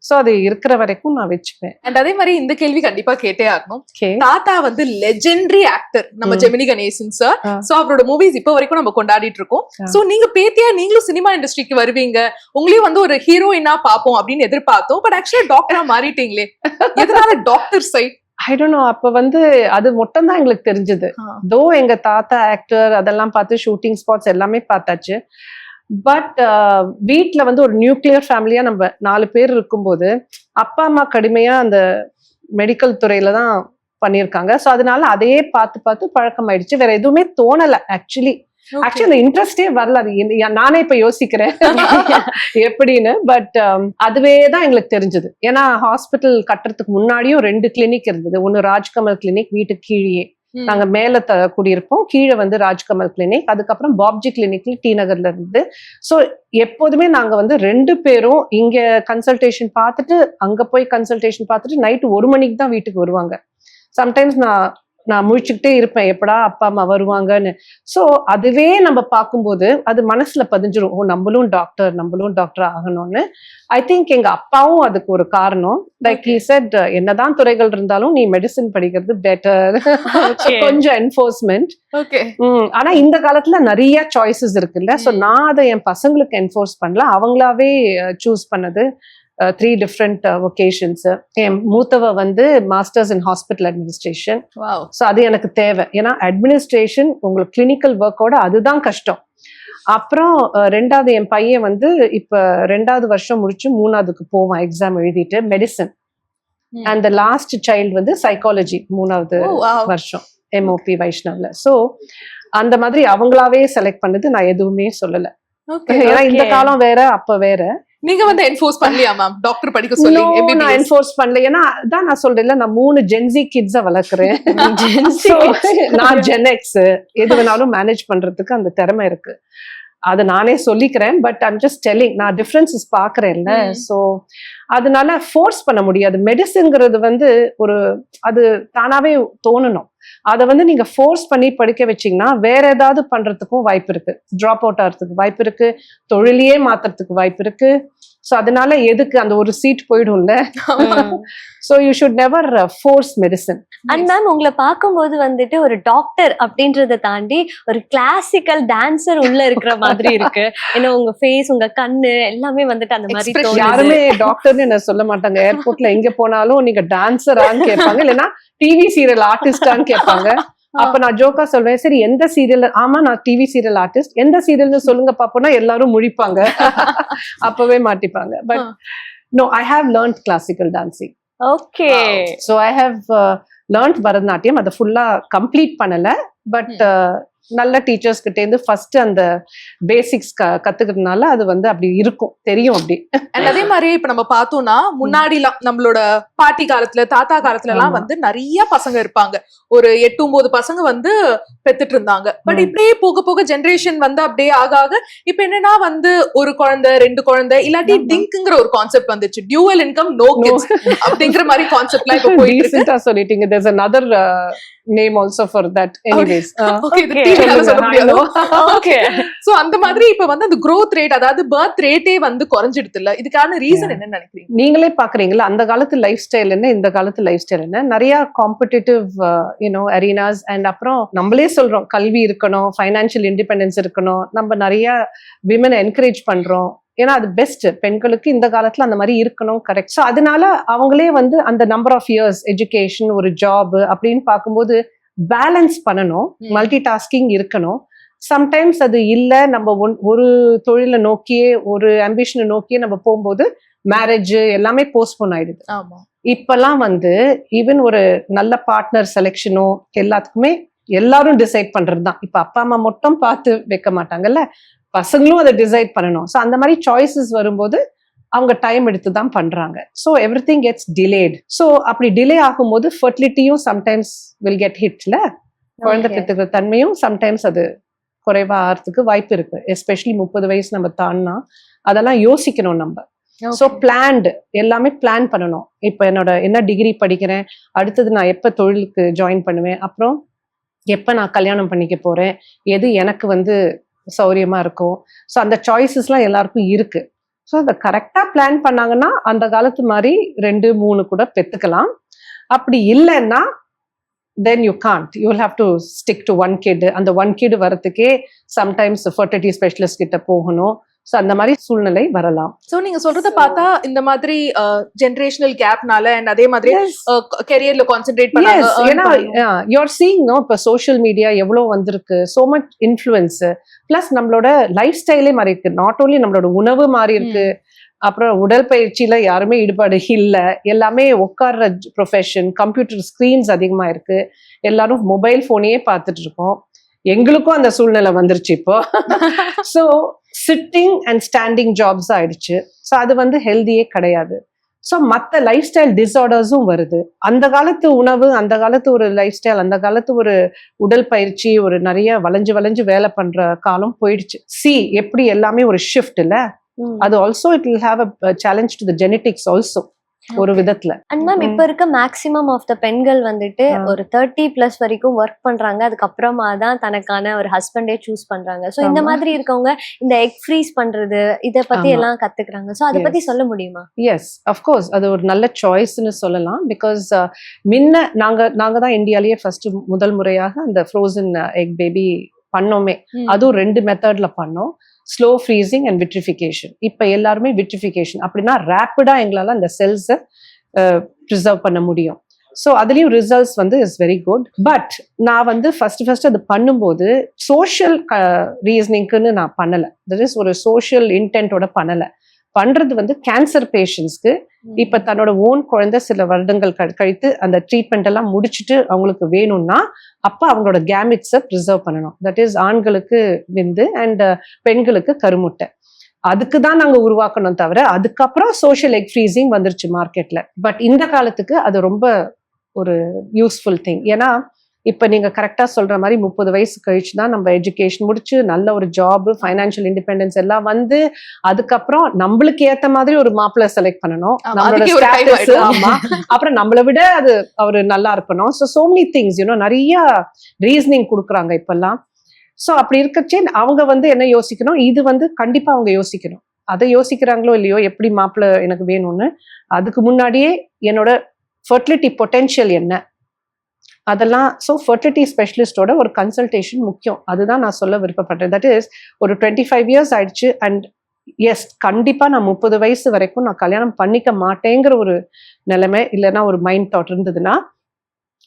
சோ அது இருக்கிற வரைக்கும் நான் வச்சுப்பேன். அண்ட் அதே மாதிரி இந்த கேள்வி கண்டிப்பா கேட்டே ஆகணும். தாத்தா வந்து லெஜெண்டரி ஆக்டர் நம்ம ஜெமினி கணேசன் சார். சோ அவரோட மூவிஸ் இப்ப வரைக்கும் நம்ம கொண்டாடிட்டு இருக்கோம். சோ நீங்க பேத்தியா நீங்களும் சினிமா இண்டஸ்ட்ரிக்கு வருவீங்க, உங்களையும் வந்து ஒரு ஹீரோயினா பாப்போம் அப்படின்னு எதிர்பார்த்தோம். பட் ஆக்சுவலா டாக்டரா மாறிட்டீங்களே, எதனால doctor side? I don't know. அப்ப வந்து அது மட்டும் தான் எங்களுக்கு தெரிஞ்சது. தோ எங்க தாத்தா ஆக்டர் அதெல்லாம் பார்த்து ஷூட்டிங் ஸ்பாட்ஸ் எல்லாமே பார்த்தாச்சு. பட் வீட்டுல வந்து ஒரு நியூக்ளியர் ஃபேமிலியா நம்ம 4 பேர் இருக்கும்போது அப்பா அம்மா கடுமையா அந்த மெடிக்கல் துறையில தான் பண்ணியிருக்காங்க. ஸோ அதனால அதையே பார்த்து பார்த்து பழக்கம் ஆயிடுச்சு. வேற எதுவுமே தோணல. ஆக்சுவலி அந்த இன்ட்ரெஸ்டே வரல. அது நானே இப்ப யோசிக்கிறேன் எப்படின்னு. பட் அதுவே தான் எங்களுக்கு தெரிஞ்சது. ஏன்னா ஹாஸ்பிட்டல் கட்டுறதுக்கு முன்னாடியும் 2 கிளினிக் இருந்தது. ஒன்னு ராஜ்கமல் கிளினிக் வீட்டுக்கு கீழே, நாங்க மேல குடியிருப்போம், கீழே வந்து ராஜ்கமல் கிளினிக், அதுக்கப்புறம் பாப்ஜி கிளினிக்ல டி நகர்ல இருந்து. ஸோ எப்போதுமே நாங்க வந்து 2 பேரும் இங்க கன்சல்டேஷன் பார்த்துட்டு அங்க போய் கன்சல்டேஷன் பார்த்துட்டு நைட்டு 1 மணிக்கு தான் வீட்டுக்கு வருவாங்க. சம்டைம்ஸ் நான் முழிச்சுக்கிட்டே இருப்பேன், எப்படா அப்பா அம்மா வருவாங்கன்னு. ஸோ அதுவே நம்ம பார்க்கும்போது அது மனசுல பதிஞ்சிரும், ஓ நம்மளும் டாக்டர் ஆகணும்னு. ஐ திங்க் எங்க அப்பாவும் அதுக்கு ஒரு காரணம். லைக் ஹி செட், என்னதான் துறைகள் இருந்தாலும் நீ மெடிசின் படிக்கிறது பெட்டர். கொஞ்சம் என்ஃபோர்ஸ்மெண்ட். ஆனா இந்த காலத்துல நிறைய சாய்ஸஸ் இருக்குல்ல. ஸோ நான் அதை என் பசங்களுக்கு என்ஃபோர்ஸ் பண்ணல, அவங்களாவே சூஸ் பண்ணது. 3 டிஃப்ரெண்ட் ஒகேஷன்ஸ். என் மூத்தவ வந்து masters in hospital administration. So அது எனக்கு தேவை. ஏன்னா அட்மினிஸ்ட்ரேஷன் உங்களுக்கு கிளினிக்கல் ஒர்க்கோட அதுதான் கஷ்டம். அப்புறம் 2வது என் பையன் வந்து இப்ப 2வது வருஷம் முடிச்சு 3வதுக்கு போவான் எக்ஸாம் எழுதிட்டு, medicine. And the last child வந்து சைக்காலஜி 3வது வருஷம் MOP வைஷ்ணவ்ல. ஸோ அந்த மாதிரி அவங்களாவே செலக்ட் பண்ணது, நான் எதுவுமே சொல்லல. ஏன்னா இந்த காலம் வேற அப்ப வேற. நீங்க வந்து என்ஃபோர்ஸ் பண்ணலையா மேம் டாக்டர் படிக்க சொல்லி? நான் என்ஃபோர்ஸ் பண்ணல. ஏன்னா அதான் நான் சொல்றேன்ல, நான் 3 ஜென்சி கிட்ஸ வளர்க்குறேன். நான் ஜென்எக்ஸ். எது வேணாலும் மேனேஜ் பண்றதுக்கு அந்த திறமை இருக்கு, அதை நானே சொல்லிக்கிறேன். பட் ஐம் ஜஸ்ட் டெல்லிங், நான் டிஃபரன்சஸ் பாக்குறேன்ல. ஸோ அதனால ஃபோர்ஸ் பண்ண முடியாது. மெடிசின்ங்கிறது வந்து ஒரு அது தானாவே தோணணும். அதை வந்து நீங்க ஃபோர்ஸ் பண்ணி படிக்க வச்சீங்கன்னா வேற ஏதாவது பண்றதுக்கும் வாய்ப்பு இருக்கு, டிராப் அவுட் ஆகிறதுக்கு வாய்ப்பு இருக்கு, தொழிலையே மாத்துறதுக்கு வாய்ப்பு இருக்கு. ஸோ அதனால எதுக்கு அந்த ஒரு சீட் போயிடும்ல. So you should never force medicine. And ma'am உங்களை பார்க்கும்போது வந்துட்டு ஒரு டாக்டர் அப்படின்றத தாண்டி ஒரு கிளாசிக்கல் டான்சர் உள்ள இருக்கிற மாதிரி இருக்கு. ஏன்னா உங்க ஃபேஸ், உங்க கண்ணு எல்லாமே வந்துட்டு அந்த மாதிரி. யாருமே டாக்டர்னு என்ன சொல்ல மாட்டாங்க. ஏர்போர்ட்ல எங்க போனாலும் நீங்க டான்சரான்னு கேட்பாங்க, இல்லைன்னா டிவி சீரியல் ஆர்டிஸ்டான்னு கேட்பாங்க. அப்ப நான் ஜோக்கா சொல்வேன், சரி எந்த சீரியல்? ஆமா நான் டிவி சீரியல் ஆர்டிஸ்ட். எந்த சீரியல்னு சொல்லுங்க பாப்போம்னா எல்லாரும் முழிப்பாங்க, அப்பவே மாட்டிப்பாங்க. But no, I have learned classical dancing. Okay. So I have learned Bharatanatyam. அதை ஃபுல்லா கம்ப்ளீட் பண்ணல, பட் நல்ல டீச்சர்ஸ் கிட்ட இருந்து ஃபர்ஸ்ட் அந்த பேசிக்ஸ் கத்துக்கிறதுனால அது வந்து அப்படி இருக்கும், தெரியும் அப்படி. அண்ட் அதே மாதிரி இப்ப நம்ம பார்த்தோம்னா முன்னாடிலாம் நம்மளோட பாட்டி காலத்துல தாத்தா காலத்துல எல்லாம் வந்து நிறைய பசங்க இருப்பாங்க, ஒரு 8-9 பசங்க வந்து பெத்துட்டு இருந்தாங்க. பட் இப்படியே போக போக ஜெனரேஷன் வந்து அப்படியே ஆக ஆக இப்ப என்னன்னா வந்து ஒரு குழந்தை 2 குழந்தை இல்லாட்டி டிங்க்ங்கிற ஒரு கான்செப்ட் வந்துச்சு, டியூவல் இன்கம் நோ கிட்ஸ் அப்படிங்கிற மாதிரி கான்செப்ட்லாம் இப்ப போயிட்டு இருக்கு. சொல்லிட்டீங்க, there's another name also for that anyways. Okay, இது டிவில சொல்ல முடியாது. ஓகே, சோ அந்த மாதிரி இப்ப வந்து அந்த growth rate, அதாவது பர்த் ரேட்டே வந்து குறைஞ்சிடுது இல்ல, இதுக்கான ரீசன் என்னன்னு நினைக்கிறீங்க? நீங்களே பாக்குறீங்களா அந்த காலத்து லைஃப் ஸ்டைல் என்ன, இந்த காலத்து லைஃப் ஸ்டைல் என்ன, நிறைய காம்படிட்டிவ் அரீனாஸ். அண்ட் அப்புறம் நம்மளே சொல்றோம் கல்வி இருக்கணும், ஃபைனான்சியல் இண்டிபெண்டன்ஸ் இருக்கணும், நம்ம நிறைய விமனை என்கரேஜ் பண்றோம், ஏன்னா அது பெஸ்ட் பெண்களுக்கு இந்த காலத்துல அந்த மாதிரி இருக்கணும். கரெக்ட். ஸோ அதனால அவங்களே வந்து அந்த நம்பர் ஆஃப் இயர்ஸ் எஜுகேஷன், ஒரு ஜாப் அப்படின்னு பார்க்கும்போது பேலன்ஸ் பண்ணணும், மல்டி டாஸ்கிங் இருக்கணும். சம்டைம்ஸ் அது இல்லை, நம்ம ஒரு தொழிலை நோக்கியே ஒரு ஆம்பிஷனை நோக்கியே நம்ம போகும்போது மேரேஜ் எல்லாமே போஸ்ட்போன் ஆயிடுது. இப்பெல்லாம் வந்து ஈவன் ஒரு நல்ல பார்ட்னர் செலெக்ஷனோ எல்லாத்துக்குமே எல்லாரும் டிசைட் பண்றது தான். இப்ப அப்பா அம்மா மட்டும் பார்த்து வைக்க மாட்டாங்கல்ல, பசங்களும் அதை டிசைட் பண்ணணும். ஸோ அந்த மாதிரி சாய்ஸஸ் வரும்போது அவங்க டைம் எடுத்து தான் பண்றாங்க. So every thing gets delayed. So அப்படி டிலே ஆகும்போது ஃபர்டிலிட்டியும் சம்டைம்ஸ் வில் கெட் ஹிட்ல, குழந்தை பெற்றுக்கிற தன்மையும் சம்டைம்ஸ் அது குறைவா ஆகிறதுக்கு வாய்ப்பு இருக்கு. எஸ்பெஷலி 30 வயசு நம்ம தாண்டினா அதெல்லாம் யோசிக்கணும் நம்ம. ஸோ பிளான்டு எல்லாமே பிளான் பண்ணணும். இப்போ என்ன டிகிரி படிக்கிறேன், அடுத்தது நான் எப்போ தொழிலுக்கு ஜாயின் பண்ணுவேன், அப்புறம் எப்போ நான் கல்யாணம் பண்ணிக்க போறேன், எது எனக்கு வந்து சௌரியமா இருக்கும். ஸோ அந்த சாய்ஸஸ்லாம் எல்லாருக்கும் இருக்கு. ஸோ அதை கரெக்டா பிளான் பண்ணாங்கன்னா அந்த காலத்து மாதிரி 2-3 கூட பெத்துக்கலாம். அப்படி இல்லைன்னா then you can't, you will have to stick to one kid. அந்த one kid வரதுக்கே sometimes fertility specialist கிட்ட போகணும். ஸோ அந்த மாதிரி சூழ்நிலை வரலாம். சோ நீங்க சொல்றத பார்த்தா இந்த மாதிரி ஜெனரேஷனல் கேப்னால அண்ட் அதே மாதிரி கெரியர்ல கான்சென்ட்ரேட் பண்ணாங்க. ஏன்னா யூஆர் சீயிங் நோ, இப்போ சோஷியல் மீடியா எவ்வளவு வந்திருக்கு, சோ மச் இன்ஃப்ளூயன்ஸ், பிளஸ் நம்மளோட லைஃப் ஸ்டைலே மாறி இருக்கு. நாட் ஓன்லி நம்மளோட உணவு மாறி இருக்கு, அப்புறம் உடற்பயிற்சியில யாருமே ஈடுபாடு இல்லை, எல்லாமே உட்கார்ற ப்ரொஃபஷன், கம்ப்யூட்டர் ஸ்கிரீன்ஸ் அதிகமா இருக்கு, எல்லாரும் மொபைல் போனையே பார்த்துட்டு இருக்கோம். எங்களுக்கும் அந்த சூழ்நிலை வந்துருச்சு இப்போ. So sitting and standing jobs ஆயிடுச்சு. ஸோ அது வந்து ஹெல்தியே கிடையாது. ஸோ மற்ற லைஃப் ஸ்டைல் டிஸார்டர்ஸும் வருது. அந்த காலத்து உணவு, அந்த காலத்து ஒரு லைஃப் ஸ்டைல், அந்த காலத்து ஒரு உடல் பயிற்சி, ஒரு நிறைய வளைஞ்சு வேலை பண்ற காலம் போயிடுச்சு. எப்படி எல்லாமே ஒரு ஷிஃப்ட் இல்ல, அது also it will have a challenge to the genetics also ஒரு விதத்துல. அண்ட் மேம் இப்ப இருக்க மேக்ஸிமம் ஆஃப் த பெண்கள் வந்துட்டு ஒரு 30+ வரைக்கும் ஒர்க் பண்றாங்க, அதுக்கப்புறமா தான் தனக்கான ஒரு ஹஸ்பண்டே சூஸ் பண்றாங்க. சோ இந்த மாதிரி இருக்கவங்க இந்த எக் ஃப்ரீஸ் பண்றது இத பத்தி எல்லாம் கத்துக்கிறாங்க. சோ அத பத்தி சொல்ல முடியுமா? எஸ், அஃப்கோர்ஸ் அது ஒரு நல்ல சாய்ஸ்னு சொல்லலாம். பிகாஸ் முன்ன நாங்க தான் இந்தியாலேயே ஃபர்ஸ்ட் முதல் முறையாக அந்த ஃப்ரோசன் எக் பேபி பண்ணோமே. அதுவும் 2 மெத்தட்ல பண்ணோம், ஸ்லோ ஃப்ரீசிங் அண்ட் விட்ரிஃபிகேஷன். இப்ப எல்லாருமே விட்ரிஃபிகேஷன், அப்படின்னா ரேப்பிடா எங்களால அந்த செல்ஸை ப்ரிசர்வ் பண்ண முடியும். ஸோ அதுலயும் ரிசல்ட்ஸ் வந்து இஸ் வெரி குட். பட் நான் வந்து ஃபர்ஸ்ட் அது பண்ணும்போது சோஷியல் ரீசனிங்க்குன்னு நான் பண்ணல, தட் இஸ் ஒரு சோஷியல் இன்டென்ட்டோட பண்ணல. பண்றது வந்து கேன்சர் பேஷண்ட்ஸ்க்கு இப்ப தன்னோட ஓன் குழந்தை சில வருடங்கள் கழித்து அந்த ட்ரீட்மெண்ட் எல்லாம் முடிச்சுட்டு அவங்களுக்கு வேணும்னா அப்ப அவங்களோட கேமிட்ஸை ப்ரிசர்வ் பண்ணணும். தட் இஸ் ஆண்களுக்கு விந்து அண்ட் பெண்களுக்கு கருமுட்டை. அதுக்கு தான் நாங்க உருவாக்கணும் தவிர அதுக்கப்புறம் சோஷியல் எக் ஃப்ரீசிங் வந்துருச்சு மார்க்கெட்ல. பட் இந்த காலத்துக்கு அது ரொம்ப ஒரு யூஸ்ஃபுல் திங். ஏன்னா இப்ப நீங்க கரெக்டா சொல்ற மாதிரி 30 வயசு கழிச்சு தான் நம்ம எஜுகேஷன் முடிச்சு நல்ல ஒரு ஜாப், ஃபைனான்சியல் இண்டிபெண்டன்ஸ் எல்லாம் வந்து அதுக்கப்புறம் நம்மளுக்கு ஏத்த மாதிரி ஒரு மாப்பிள்ளை செலக்ட் பண்ணணும், நம்மளோட ஸ்டேட்டஸ், ஆமா, அப்புறம் நம்மளை விட அது அவரு நல்லா இருக்கணும். சோ மெனி திங்ஸ் நிறைய ரீசனிங் கொடுக்குறாங்க இப்பெல்லாம். சோ அப்படி இருக்கச்சே அவங்க வந்து என்ன யோசிக்கணும், இது வந்து கண்டிப்பா அவங்க யோசிக்கணும். அதை யோசிக்கிறாங்களோ இல்லையோ எப்படி மாப்பிள்ளை எனக்கு வேணும்னு, அதுக்கு முன்னாடியே என்னோட ஃபர்டிலிட்டி பொட்டென்ஷியல் என்ன அதெல்லாம். ஸோ ஃபர்டிலிட்டி ஸ்பெஷலிஸ்டோட ஒரு கன்சல்டேஷன் முக்கியம். அதுதான் நான் சொல்ல விருப்பப்பட்டேன். தட் இஸ் ஒரு 25 இயர்ஸ் ஆயிடுச்சு அண்ட் எஸ் கண்டிப்பா நான் 30 வயசு வரைக்கும் நான் கல்யாணம் பண்ணிக்க மாட்டேங்கிற ஒரு நிலைமை இல்லைன்னா ஒரு மைண்ட் தாட் இருந்ததுன்னா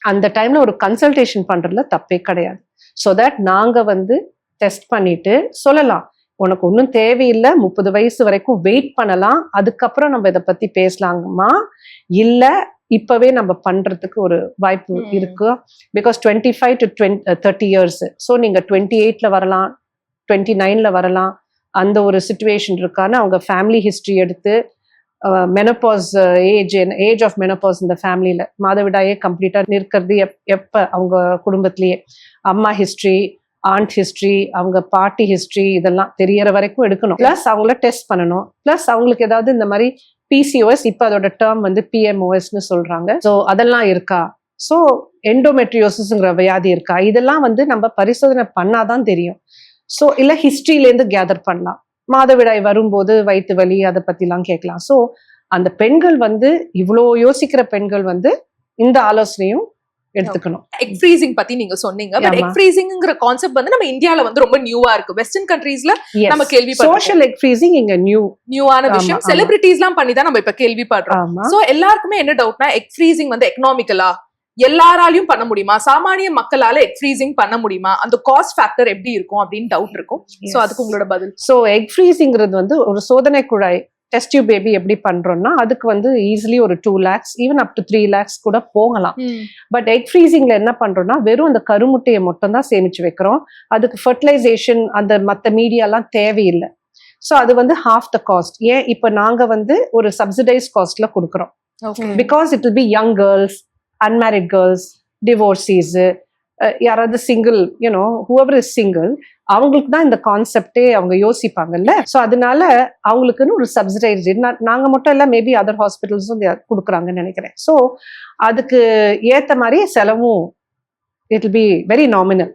அந்த டைம்ல ஒரு கன்சல்டேஷன் பண்றதுல தப்பே கிடையாது. ஸோ தட் நாங்க வந்து டெஸ்ட் பண்ணிட்டு சொல்லலாம், உனக்கு ஒன்றும் தேவையில்லை, 30 வயசு வரைக்கும் வெயிட் பண்ணலாம், அதுக்கப்புறம் நம்ம இதை பத்தி பேசலாங்கம்மா, இல்லை இப்பவே நம்ம பண்றதுக்கு ஒரு வாய்ப்பு இருக்கு. Because 25 to 30 years. ஸோ நீங்க 28ல வரலாம், 29ல வரலாம். அந்த ஒரு சுச்சுவேஷன் இருக்கான்னு அவங்க ஃபேமிலி ஹிஸ்டரி எடுத்து மெனோபாஸ் ஏஜ் ஆஃப் மெனோபாஸ் இந்த ஃபேமிலியில மாதவிடாயே கம்ப்ளீட்டா நிற்கிறது எப்ப அவங்க குடும்பத்திலேயே அம்மா ஹிஸ்டரி, ஆண்ட் ஹிஸ்டரி, அவங்க பாட்டி ஹிஸ்டரி இதெல்லாம் தெரியற வரைக்கும் எடுக்கணும். பிளஸ் அவங்கள டெஸ்ட் பண்ணணும். பிளஸ் அவங்களுக்கு ஏதாவது இந்த மாதிரி PCOS, இப்ப அதோட டேர்ம் வந்து PMOSன்னு சொல்றாங்க. ஸோ அதெல்லாம் இருக்கா, ஸோ எண்டோமெட்ரியோசிஸ்ங்கிற வியாதி இருக்கா, இதெல்லாம் வந்து நம்ம பரிசோதனை பண்ணாதான் தெரியும். ஸோ இல்ல ஹிஸ்டரியிலேருந்து கேதர் பண்ணலாம். மாதவிடாய் வரும்போது வயிற்று வலி அதை பத்திலாம் கேட்கலாம். ஸோ அந்த பெண்கள் வந்து இவ்வளோ யோசிக்கிற பெண்கள் வந்து இந்த ஆலோசனையும் எடுத்துக்கணும். எக் ஃப்ரீசிங் பத்தி நீங்க சொன்னீங்க. பட் எக் ஃப்ரீசிங்ங்கிற கான்செப்ட் வந்து நம்ம இந்தியால வந்து ரொம்ப நியூவா இருக்கு. வெஸ்டர்ன் கண்ட்ரீஸ்ல நம்ம கேள்விப்பட்டோம். சோஷியல் எக் ஃப்ரீசிங் இங்க நியூவான விஷயம். செலிபிரிட்டிஸ்லாம் பண்ணி தான் நம்ம இப்ப கேள்விப்படுறோம். சோ எல்லாருக்குமே என்ன டவுட்னா, எக் ஃப்ரீசிங் வந்து எக்கனாமிக்கலா எல்லாராலையும் பண்ண முடியுமா, சாமானிய மக்களால எக் ஃப்ரீசிங் பண்ண முடியுமா, அந்த காஸ்ட் ஃபேக்டர் எப்படி இருக்கும் அப்படின்னு டவுட் இருக்கும். சோ அதுக்கு உங்களோட பதில். சோ எக் ஃப்ரீசிங்கிறது வந்து ஒரு சோதனை குழாய் டெஸ்ட் டியூப் பேபி எப்படி பண்றோம்னா அதுக்கு வந்து ஈஸிலி ஒரு 2 lakhs even up to 3 lakhs கூட போகலாம். பட் எக் ஃப்ரீசிங்ல என்ன பண்றோம்னா வெறும் அந்த கருமுட்டையை மட்டும் தான் சேமிச்சு வைக்கிறோம். அதுக்கு ஃபர்டிலைசேஷன் அந்த மத்த மீடியாலாம் தேவையில்லை. ஸோ அது வந்து ஹாஃப் த காஸ்ட். ஏன் இப்ப நாங்க வந்து ஒரு சப்சிடைஸ் காஸ்ட்ல கொடுக்குறோம். Because it will be young girls, unmarried girls, divorcees, யாராவது single, you know whoever is single, அவங்களுக்கு தான் இந்த கான்செப்டே அவங்க யோசிப்பாங்கல்ல. ஸோ அதனால அவங்களுக்குன்னு ஒரு சப்சிடைஸ் நாங்க மட்டும் இல்ல, மேபி அதர் ஹாஸ்பிட்டல்ஸும் கொடுக்குறாங்கன்னு நினைக்கிறேன். ஸோ அதுக்கு ஏத்த மாதிரி செலவும் it will be very nominal.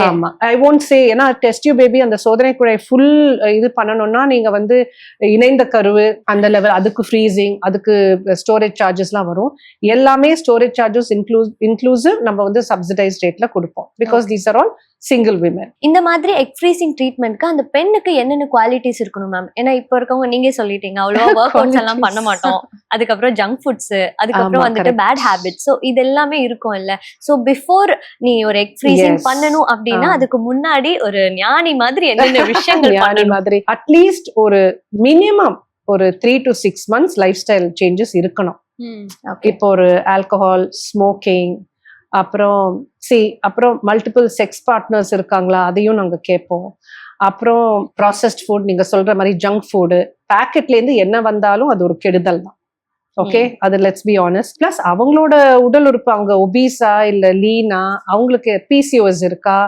ஆமா, ஐ ஒன்ட் சே, ஏன்னா டெஸ்ட் டியூப் பேபி அந்த சோதனை குழாய் ஃபுல் இது பண்ணணும்னா நீங்க வந்து இணைந்த கருவு அந்த லெவல், அதுக்கு ஃப்ரீசிங், அதுக்கு ஸ்டோரேஜ் சார்ஜஸ்லாம் வரும். எல்லாமே ஸ்டோரேஜ் சார்ஜஸ் இன்க்ளூசிவ் நம்ம வந்து சப்சிடைஸ் ரேட்ல கொடுப்போம். Because these are all single women. இந்த மாதிரி எக் ஃப்ரீசிங் ட்ரீட்மெண்ட்க்கு அந்த பெண்ணுக்கு என்னென்ன குவாலிட்டிஸ் இருக்கணும் மேம்? ஏன்னா இப்ப இருக்கவங்க நீங்க சொல்லிட்டீங்க அவ்வளோ ஒர்க் அவுட்ஸ் எல்லாம் பண்ண மாட்டோம், அதுக்கப்புறம் ஜங்க் ஃபுட்ஸ், அதுக்கப்புறம் வந்துட்டு பேட் ஹேபிட்ஸ், ஸோ இது எல்லாமே இருக்கும் இல்ல. ஸோ பிஃபோர் நீ ஒரு எக் ஃப்ரீசிங் பண்ணணும் அப்படின்னா அதுக்கு முன்னாடி ஒரு ஞானி மாதிரி என்னென்ன விஷயங்கள் ஞானி மாதிரி அட்லீஸ்ட் ஒரு மினிமம் ஒரு 3 to 6 months life style changes இருக்கணும். இப்போ ஒரு ஆல்கஹால், ஸ்மோக்கிங், அப்புறம் மல்டிபிள் செக்ஸ் பார்ட்னர்ஸ் இருக்காங்களா அதையும் நாங்க கேட்போம். அப்புறம் ப்ராசஸ்ட் ஃபுட், நீங்க சொல்ற மாதிரி ஜங்க் ஃபுட்டு, பேக்கெட்ல இருந்து என்ன வந்தாலும் அது ஒரு கெடுதல் தான். ஓகே, அது லெட்ஸ் பி ஆனஸ்ட். பிளஸ் அவங்களோட உடல் உறுப்பு, அவங்க ஒபீஸா இல்ல லீனா, அவங்களுக்கு PCOS இருக்கா,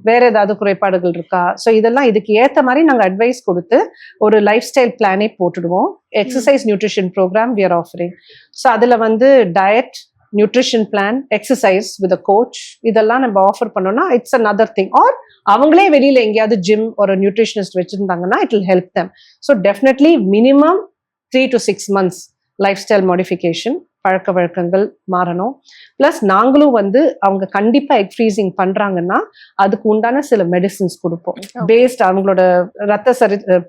வேற ஏதாவது குறைபாடுகள் இருக்கா, ஸோ இதெல்லாம் இதுக்கு ஏத்த மாதிரி நாங்க அட்வைஸ் கொடுத்து ஒரு லைஃப் ஸ்டைல் பிளானே போட்டுடுவோம். Exercise nutrition program we are offering. So அதுல வந்து diet, nutrition plan, exercise with a coach, இதெல்லாம் நம்ம ஆஃபர் பண்ணோம்னா இட்ஸ் another thing. ஆர் அவங்களே வெளியில எங்கேயாவது ஜிம் ஒரு நியூட்ரிஷனிஸ்ட் வச்சிருந்தாங்கன்னா it will help them. So definitely minimum 3 to 6 months life style modification, பழக்க வழக்கங்கள் மாறணும். பிளஸ் நாங்களும் வந்து அவங்க கண்டிப்பா எக் ஃப்ரீசிங் பண்றாங்கன்னா அதுக்கு உண்டான சில மெடிசின்ஸ் கொடுப்போம். பேஸ்ட் அவங்களோட ரத்த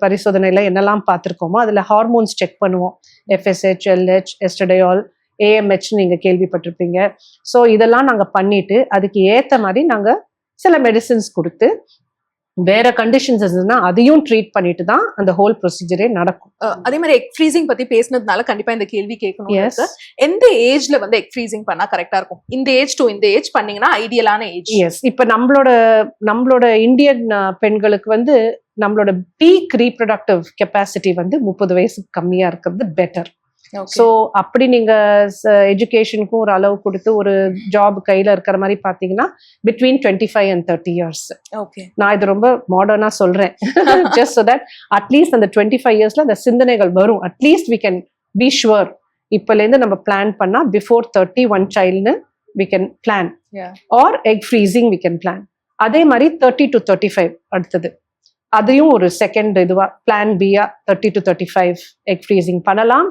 பரிசோதனையில என்னெல்லாம் பார்த்திருக்கோமோ அதுல ஹார்மோன்ஸ் செக் பண்ணுவோம். FSH, LH, எஸ்ட்ரடியால், AMH நீங்க கேள்விப்பட்டிருப்பீங்க. ஸோ இதெல்லாம் நாங்க பண்ணிட்டு அதுக்கு ஏத்த மாதிரி நாங்க சில மெடிசின்ஸ் கொடுத்து வேற கண்டிஷன்ஸ் இருந்ததுன்னா அதையும் ட்ரீட் பண்ணிட்டு தான் அந்த ஹோல் ப்ரொசீஜரே நடக்கும். அதே மாதிரி எக் ஃப்ரீசிங் பத்தி பேசினதுனால கண்டிப்பா இந்த கேள்வி கேட்கணும். எந்த ஏஜ்ல வந்து எக் ஃப்ரீசிங் பண்ணா கரெக்டா இருக்கும்? இந்த ஏஜ் டு இந்த ஏஜ் பண்ணீங்கன்னா ஐடியலான ஏஜ்? எஸ், இப்ப நம்மளோட இந்தியன் பெண்களுக்கு வந்து நம்மளோட பீக் ரீப்ரொடக்டிவ் கெப்பாசிட்டி வந்து 30 வயசுக்கு கம்மியா இருக்கிறது பெட்டர். ஸோ அப்படி நீங்க எஜுகேஷனுக்கும் ஒரு அளவு கொடுத்து ஒரு ஜாப் கையில இருக்கிற மாதிரி பாத்தீங்கன்னா பிட்வீன் 25 and 30 years. நான் இது ரொம்ப மாடர்னா சொல்றேன். ஜஸ்ட் ஸோ தட் அட்லீஸ்ட் அந்த 25 yearsல அந்த சிந்தனைகள் வரும். At least we can be sure இப்பல இருந்து நம்ம பிளான் பண்ணா பிஃபோர் 30 1 childனு we can plan. Or egg freezing we can plan. அதே மாதிரி 30 to 35 அடுத்தது அதையும் ஒரு செகண்ட் இதுவா பிளான் பியா 30 to 35 எக் ஃப்ரீசிங் பண்ணலாம்.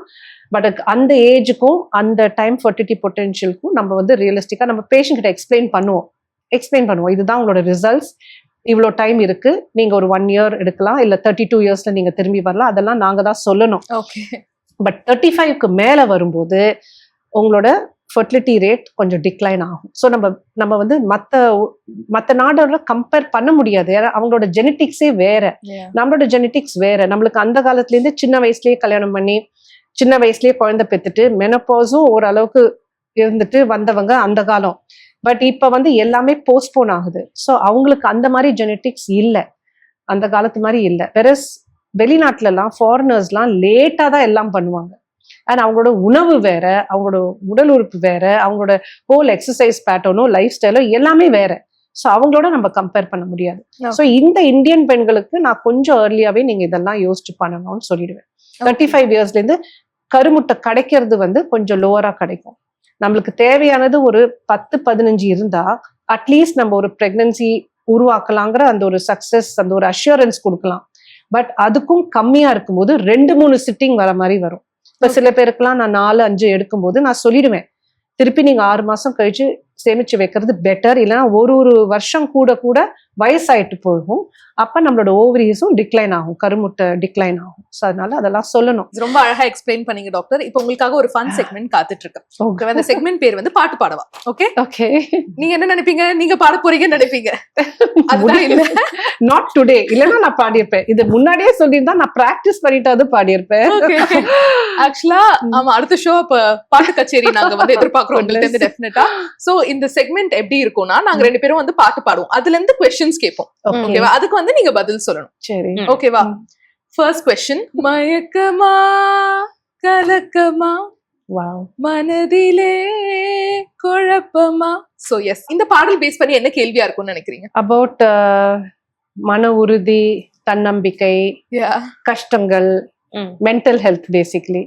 பட் அந்த ஏஜுக்கும் அந்த டைம் ஃபர்டிலிட்டி பொட்டென்ஷியலுக்கும் நம்ம வந்து ரியலிஸ்டிக்கா நம்ம பேஷண்ட் கிட்ட எக்ஸ்பிளைன் பண்ணுவோம் இதுதான் உங்களோட ரிசல்ட்ஸ், இவ்வளோ டைம் இருக்கு, நீங்க ஒரு 1 year எடுக்கலாம், இல்ல 32 yearsல நீங்க திரும்பி வரலாம், அதெல்லாம் நாங்க தான் சொல்லணும். பட் 35க்கு மேல வரும்போது உங்களோட ஃபர்டிலிட்டி ரேட் கொஞ்சம் டிக்ளைன் ஆகும். ஸோ நம்ம வந்து மற்ற நாடோட கம்பேர் பண்ண முடியாது. ஏன்னா அவங்களோட ஜெனட்டிக்ஸே வேற, நம்மளோட ஜெனட்டிக்ஸ் வேற. நம்மளுக்கு அந்த காலத்துல இருந்து சின்ன வயசுலயே கல்யாணம் பண்ணி சின்ன வயசுலயே குழந்தை பெற்றுட்டு மெனோபாஸும் ஓரளவுக்கு இருந்துட்டு வந்தவங்க அந்த காலம். பட் இப்ப வந்து எல்லாமே போஸ்ட்போன் ஆகுது. ஸோ அவங்களுக்கு அந்த மாதிரி ஜெனட்டிக்ஸ் இல்லை, அந்த காலத்து மாதிரி இல்லை. வெரஸ் வெளிநாட்டுலலாம் ஃபாரினர்ஸ்லாம் லேட்டாக தான் எல்லாம் பண்ணுவாங்க. அண்ட் அவங்களோட உணவு வேற, அவங்களோட உடல் உறுப்பு வேற, அவங்களோட ஹோல் எக்ஸசைஸ் பேட்டர்னோ லைஃப் ஸ்டைலோ எல்லாமே வேற. ஸோ அவங்களோட நம்ம கம்பேர் பண்ண முடியாது. ஸோ இந்த இந்தியன் பெண்களுக்கு நான் கொஞ்சம் ஏர்லியாவே நீங்க இதெல்லாம் யோசிச்சு பண்ணணும்னு சொல்லிடுவேன். 35 இயர்ஸ்லேருந்து கருமுட்டை கிடைக்கிறது வந்து கொஞ்சம் லோவரா கிடைக்கும். நம்மளுக்கு தேவையானது ஒரு 10-15 இருந்தா அட்லீஸ்ட் நம்ம ஒரு பிரெக்னன்சி உருவாக்கலாங்கிற அந்த ஒரு சக்சஸ், அந்த ஒரு அஷூரன்ஸ் கொடுக்கலாம். பட் அதுக்கும் கம்மியா இருக்கும்போது 2-3 சிட்டிங் வர மாதிரி வரும். இப்ப சில பேருக்குலாம் நான் 4-5 எடுக்கும்போது நான் சொல்லிடுவேன், திருப்பி நீங்க 6 மாசம் கழிச்சு சேமிச்சு வைக்கிறது பெட்டர். இல்லைன்னா ஒரு வருஷம் கூட கூட வயசாயிட்டு போகும். அப்ப நம்மளோட ஓவரிஸும் டிக்ளைன் ஆகும், கருமுட்டை டிக்ளைன் ஆகும். ஸோ அதனால அதெல்லாம் சொல்லணும். ரொம்ப அழகா எக்ஸ்பிளைன் பண்ணீங்க டாக்டர். இப்போ உங்களுக்காக ஒரு ஃபன் செக்மெண்ட் காத்துட்டு இருக்கு. அந்த செக்மெண்ட் பேர் வந்து பாட்டு பாடவா. ஓகே ஓகே, நீங்க என்ன நினைப்பீங்க? நீங்க பாட போறீங்கன்னு நினைப்பீங்க. அதுதான் இல்ல, நாட் டுடே. இல்லைன்னா நான் பாடியிருப்பேன். இது முன்னாடியே சொல்லியிருந்தா நான் பிராக்டிஸ் பண்ணிட்டாவது பாடியிருப்பேன். ஆக்சுவலா ஆமா, அடுத்த ஷோ அப்ப பாட்டு கச்சேரி நாங்க வந்து எதிர்பார்க்கிறோம் உங்கள்ட்ட இருந்து டெஃபினட்டா. சோ இந்த செக்மெண்ட் எப்படி இருக்கும்னா, நாங்க 2 பேரும் வந்து பாட்டு பாடுவோம், அதுல இருந்து क्वेश्चंस கேட்போம். ஓகேவா? அதுக்கு வந்து நீங்க பதில் சொல்லணும். சரி, ஓகேவா? ஃபர்ஸ்ட் क्वेश्चन, மயக்கமா கலக்கமா மனதிலே குழப்பமா. சோ எஸ், இந்த பாடல் பேஸ் பண்ணி என்ன கேள்வியா இருக்கும்னு நினைக்கிறீங்க? அபவுட் மன உறுதி, தன்னம்பிக்கை, கஷ்டங்கள், mental health basically.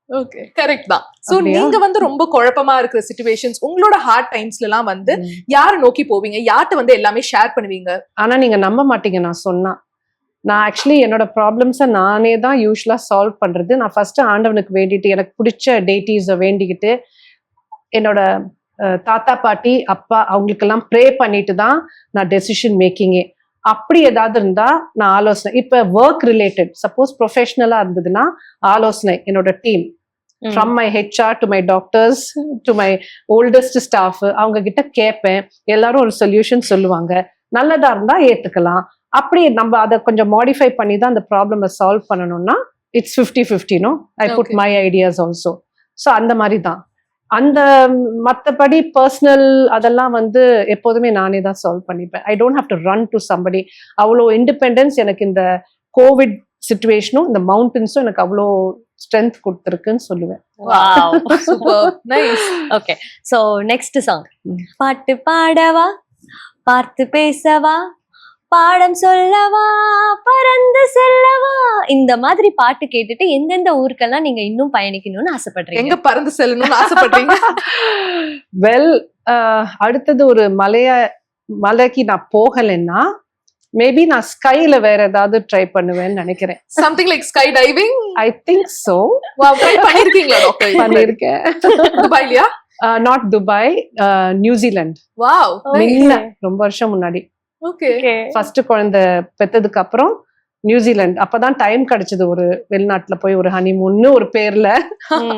Okay, correct தான். சோ நீங்க வந்து ரொம்ப குழப்பமா இருக்கிற சிச்சுவேஷன்ஸ், உங்களோட ஹார்ட் டைம்ஸ்ல எல்லாம் வந்து யார நோக்கி போவீங்க? யார்ட்ட வந்து எல்லாமே ஷேர் பண்ணுவீங்க? ஆனா நீங்க நம்ப மாட்டீங்க நான் சொன்னா. நான் ஆக்சுவலி என்னோட ப்ராப்ளம்ஸை நானே தான் யூஸ்வலா சால்வ் பண்றது. நான் ஃபர்ஸ்ட் ஆண்டவனுக்கு வேண்டிட்டு, எனக்கு பிடிச்ச டேட்டிஸை வேண்டிக்கிட்டு, என்னோட தாத்தா பாட்டி அப்பா அவங்களுக்கெல்லாம் ப்ரே பண்ணிட்டு தான் நான் டெசிஷன் மேக்கிங்கே. அப்படி ஏதாவது இருந்தா நான் ஆலோசனை, இப்ப ஒர்க் ரிலேட்டட், சப்போஸ் ப்ரொஃபஷனலா இருந்ததுன்னா ஆலோசனை என்னோட team, from my HR to my doctors to my oldest staff, அவங்க கிட்ட கேட்பேன். எல்லாரும் ஒரு சொல்யூஷன் சொல்லுவாங்க. நல்லதா இருந்தா ஏத்துக்கலாம். அப்படி நம்ம அதை கொஞ்சம் மாடிஃபை பண்ணி தான் அந்த ப்ராப்ளமை சால்வ் பண்ணணும்னா it's 50-50. No, I put my ideas also. So அந்த மாதிரி தான். அந்த மற்றபடி பர்சனல் அதெல்லாம் வந்து எப்போதுமே நானே தான் சால்வ் பண்ணிப்பேன். I don't have to run to somebody. அவ்வளோ இண்டிபெண்டன்ஸ் எனக்கு இந்த கோவிட் சிச்சுவேஷனும் இந்த மவுண்டன்ஸும் எனக்கு அவ்வளோ ஸ்ட்ரென்த் கொடுத்துருக்குன்னு சொல்லுவேன். Okay, so next song. பாட்டு பாடவா, பார்த்து பேசவா, பாடம் சொல்லவா, பறந்து செல்லவா, இந்த மாதிரி பாட்டு கேட்டுட்டு எந்தெந்த ஊருக்கெல்லாம் நீங்க இன்னும் பயணிக்கணும்னு ஆசைப்படுறீங்க? எங்க பறந்து செல்லணும்னு ஆசைப்படுறீங்க? வெல், அடுத்தது ஒரு மலைக்கு நான் போகலைன்னா மேபி நான் ஸ்கைல வேற ஏதாவது ட்ரை பண்ணுவேன்னு நினைக்கிறேன். Something like sky diving. I think so. Wow, try பண்ணிருக்கீங்களா டாக்டர்? பண்ணிருக்கேன். துபாய்லயா? Not Dubai, New Zealand. வாவ், ரொம்ப வருஷம் முன்னாடி. ஓகே, ஃபர்ஸ்ட் குழந்தை பெத்ததுக்கு அப்புறம் நியூசிலாந்து. அப்பதான் டைம் கிடைச்சது ஒரு வெளிநாட்டுல போய் ஒரு ஹனிமூன்னு ஒரு பேர்ல.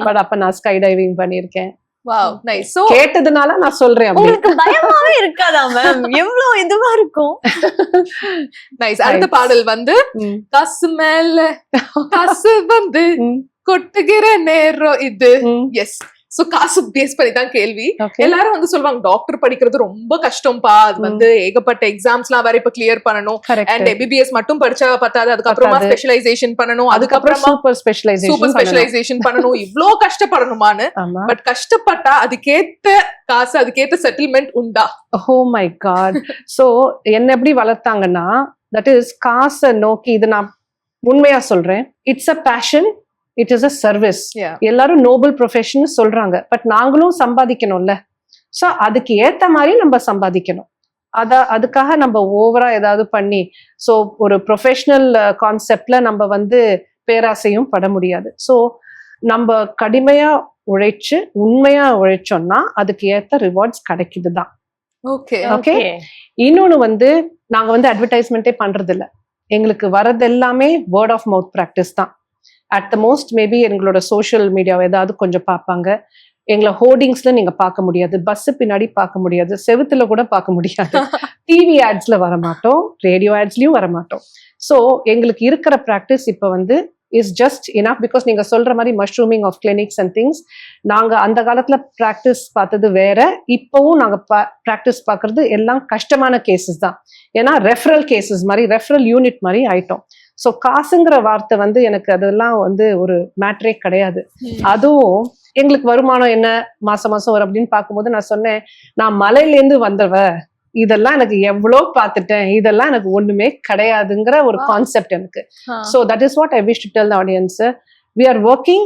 பட் அப்ப நான் ஸ்கை டைவிங் பண்ணிருக்கேன். Wow, nice. சோ கேட்டதுனால நான் சொல்றேன். உங்களுக்கு பயமாவே இருக்காதா மேம்? எவ்வளவு இதுவா இருக்கும். நைஸ். அடுத்த பாடல் வந்து காசு மேல காசு வந்து கொட்டுகிற நேரம் இது. எஸ், சோ காசு பேஸ் பண்ணி தான் கேள்வி. எல்லாரும் வந்து சொல்லுவாங்க டாக்டர் படிக்கிறது ரொம்ப கஷ்டம்பா, அது வந்து ஏகப்பட்ட எக்ஸாம்ஸ் எல்லாம் வேற இப்ப கிளியர் பண்ணணும். அண்ட் எம்பிபிஎஸ் மட்டும் படிச்சா பத்தாது, அதுக்கப்புறமா ஸ்பெஷலைசேஷன் பண்ணணும், அதுக்கப்புறமா சூப்பர் ஸ்பெஷலைசேஷன் பண்ணணும். இவ்ளோ கஷ்டப்படணுமான்னு. பட் கஷ்டப்பட்டா அதுக்கேத்த காசு, அதுக்கேத்த செட்டில்மெண்ட் உண்டா? ஓ மை காட். சோ என்ன எப்படி வளர்த்தாங்கன்னா, தட் இஸ் காசை நோக்கி. இது நான் உண்மையா சொல்றேன். It's a fashion, it is a service. எல்லாரும் நோபல் ப்ரொஃபஷன் சொல்றாங்க, பட் நாங்களும் சம்பாதிக்கணும்ல. ஸோ அதுக்கு ஏத்த மாதிரி நம்ம சம்பாதிக்கணும். அதுக்காக நம்ம ஓவரா ஏதாவது பண்ணி, ஸோ ஒரு ப்ரொஃபஷனல் கான்செப்ட்ல நம்ம வந்து பேராசையும் பட முடியாது. ஸோ நம்ம கடுமையா உழைச்சு உண்மையா உழைச்சோம்னா அதுக்கு ஏத்த ரிவார்ட்ஸ் கிடைக்குது தான். Okay okay. இன்னொன்னு வந்து நாங்க வந்து அட்வர்டைஸ்மெண்ட்டே பண்றது இல்லை. எங்களுக்கு வரது எல்லாமே வேர்ட் ஆஃப் மவுத் ப்ராக்டிஸ் தான். அட் த மோஸ்ட் மேபி எங்களோட சோஷியல் மீடியாவை ஏதாவது கொஞ்சம் பார்ப்பாங்க. எங்களை ஹோர்டிங்ஸ்ல நீங்க பார்க்க முடியாது, பஸ் பின்னாடி பார்க்க முடியாது, செவுத்துல கூட பார்க்க முடியாது, டிவி ஆட்ஸ்ல வரமாட்டோம், ரேடியோ ஆட்ஸ்லயும் வரமாட்டோம். ஸோ எங்களுக்கு இருக்கிற ப்ராக்டிஸ் இப்ப வந்து இஸ் ஜஸ்ட் இனஃப். பிகாஸ் நீங்க சொல்ற மாதிரி mushrooming of clinics and things, நாங்க அந்த காலத்துல ப்ராக்டிஸ் பார்த்தது வேற, இப்பவும் நாங்க ப்ராக்டிஸ் பார்க்கறது எல்லாம் கஷ்டமான கேசஸ் தான். ஏன்னா ரெஃபரல் கேசஸ் மாதிரி, ரெஃபரல் யூனிட் மாதிரி ஆயிட்டோம். ஸோ காசுங்கிற வார்த்தை வந்து எனக்கு அதெல்லாம் வந்து ஒரு மேட்ரே கிடையாது. அதுவும் எங்களுக்கு வருமானம் என்ன மாசம் வரும் அப்படின்னு பார்க்கும்போது நான் சொன்னேன், நான் மலையிலேருந்து வந்தவ, இதெல்லாம் எனக்கு எவ்வளோ பார்த்துட்டேன், இதெல்லாம் எனக்கு ஒண்ணுமே கிடையாதுங்கிற ஒரு கான்செப்ட் எனக்கு. So that is what I wish to tell the audience. We are working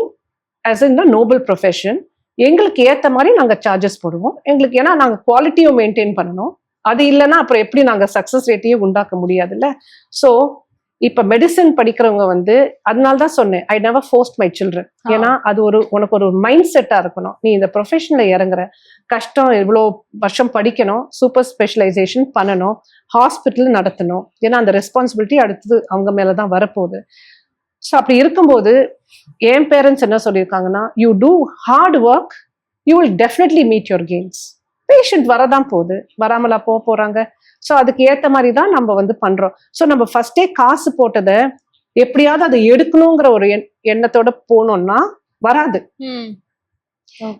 as in a noble profession. எங்களுக்கு ஏற்ற மாதிரி நாங்கள் சார்ஜஸ் போடுவோம். எங்களுக்கு ஏன்னா நாங்கள் குவாலிட்டியும் மெயின்டைன் பண்ணணும். அது இல்லைன்னா அப்புறம் எப்படி நாங்கள் சக்ஸஸ் ரேட்டையும் உண்டாக்க முடியாதுல்ல. ஸோ இப்ப மெடிசன் படிக்கிறவங்க வந்து அதனால்தான் சொன்னேன், I never forced my children. ஏன்னா அது உனக்கு ஒரு மைண்ட் செட்டா இருக்கணும். நீ இந்த ப்ரொஃபஷன்ல இறங்குற, கஷ்டம், இவ்வளோ வருஷம் படிக்கணும், சூப்பர் ஸ்பெஷலைசேஷன் பண்ணணும், ஹாஸ்பிட்டல் நடத்தணும், ஏன்னா அந்த ரெஸ்பான்சிபிலிட்டி அடுத்தது அவங்க மேலதான் வரப்போகுது. ஸோ அப்படி இருக்கும்போது என் பேரண்ட்ஸ் என்ன சொல்லியிருக்காங்கன்னா, you do hard work, you will definitely meet your gains. Patient வரதான் போகுது, வராமலா போறாங்க. ஸோ அதுக்கு ஏற்ற மாதிரி தான் நம்ம வந்து பண்றோம். ஸோ நம்ம ஃபர்ஸ்டே காசு போட்டதை எப்படியாவது அதை எடுக்கணுங்கிற ஒரு எண்ணத்தோட போனோம்னா வராது.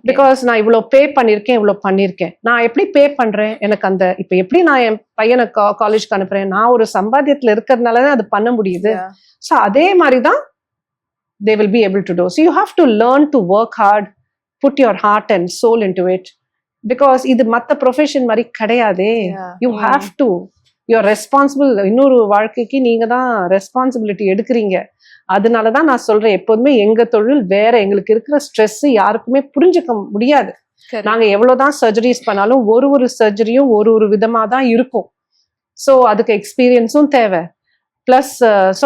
பிகாஸ் நான் இவ்வளோ பே பண்ணியிருக்கேன், நான் எப்படி பே பண்றேன், எனக்கு அந்த இப்ப எப்படி நான் என் பையனை காலேஜ்க்கு அனுப்புறேன், நான் ஒரு சம்பாத்தியத்துல இருக்கிறதுனாலதான் அது பண்ண முடியுது. ஸோ அதே மாதிரிதான் they will be able to do. So you have to learn to work hard, put your heart and soul into it. Because இது மற்ற ப்ரொஃபஷன் மாதிரி கிடையாதே. You have to, you're responsible. இன்னொரு வாழ்க்கைக்கு நீங்க தான் ரெஸ்பான்சிபிலிட்டி எடுக்கிறீங்க. அதனாலதான் நான் சொல்றேன், எப்போதுமே எங்க தொழில் வேற, எங்களுக்கு இருக்கிற ஸ்ட்ரெஸ் யாருக்குமே புரிஞ்சுக்க முடியாது. நாங்க எவ்வளவுதான் சர்ஜரிஸ் பண்ணாலும் ஒரு சர்ஜரியும் ஒரு விதமா தான் இருக்கும். ஸோ அதுக்கு எக்ஸ்பீரியன்ஸும் தேவை. பிளஸ் ஸோ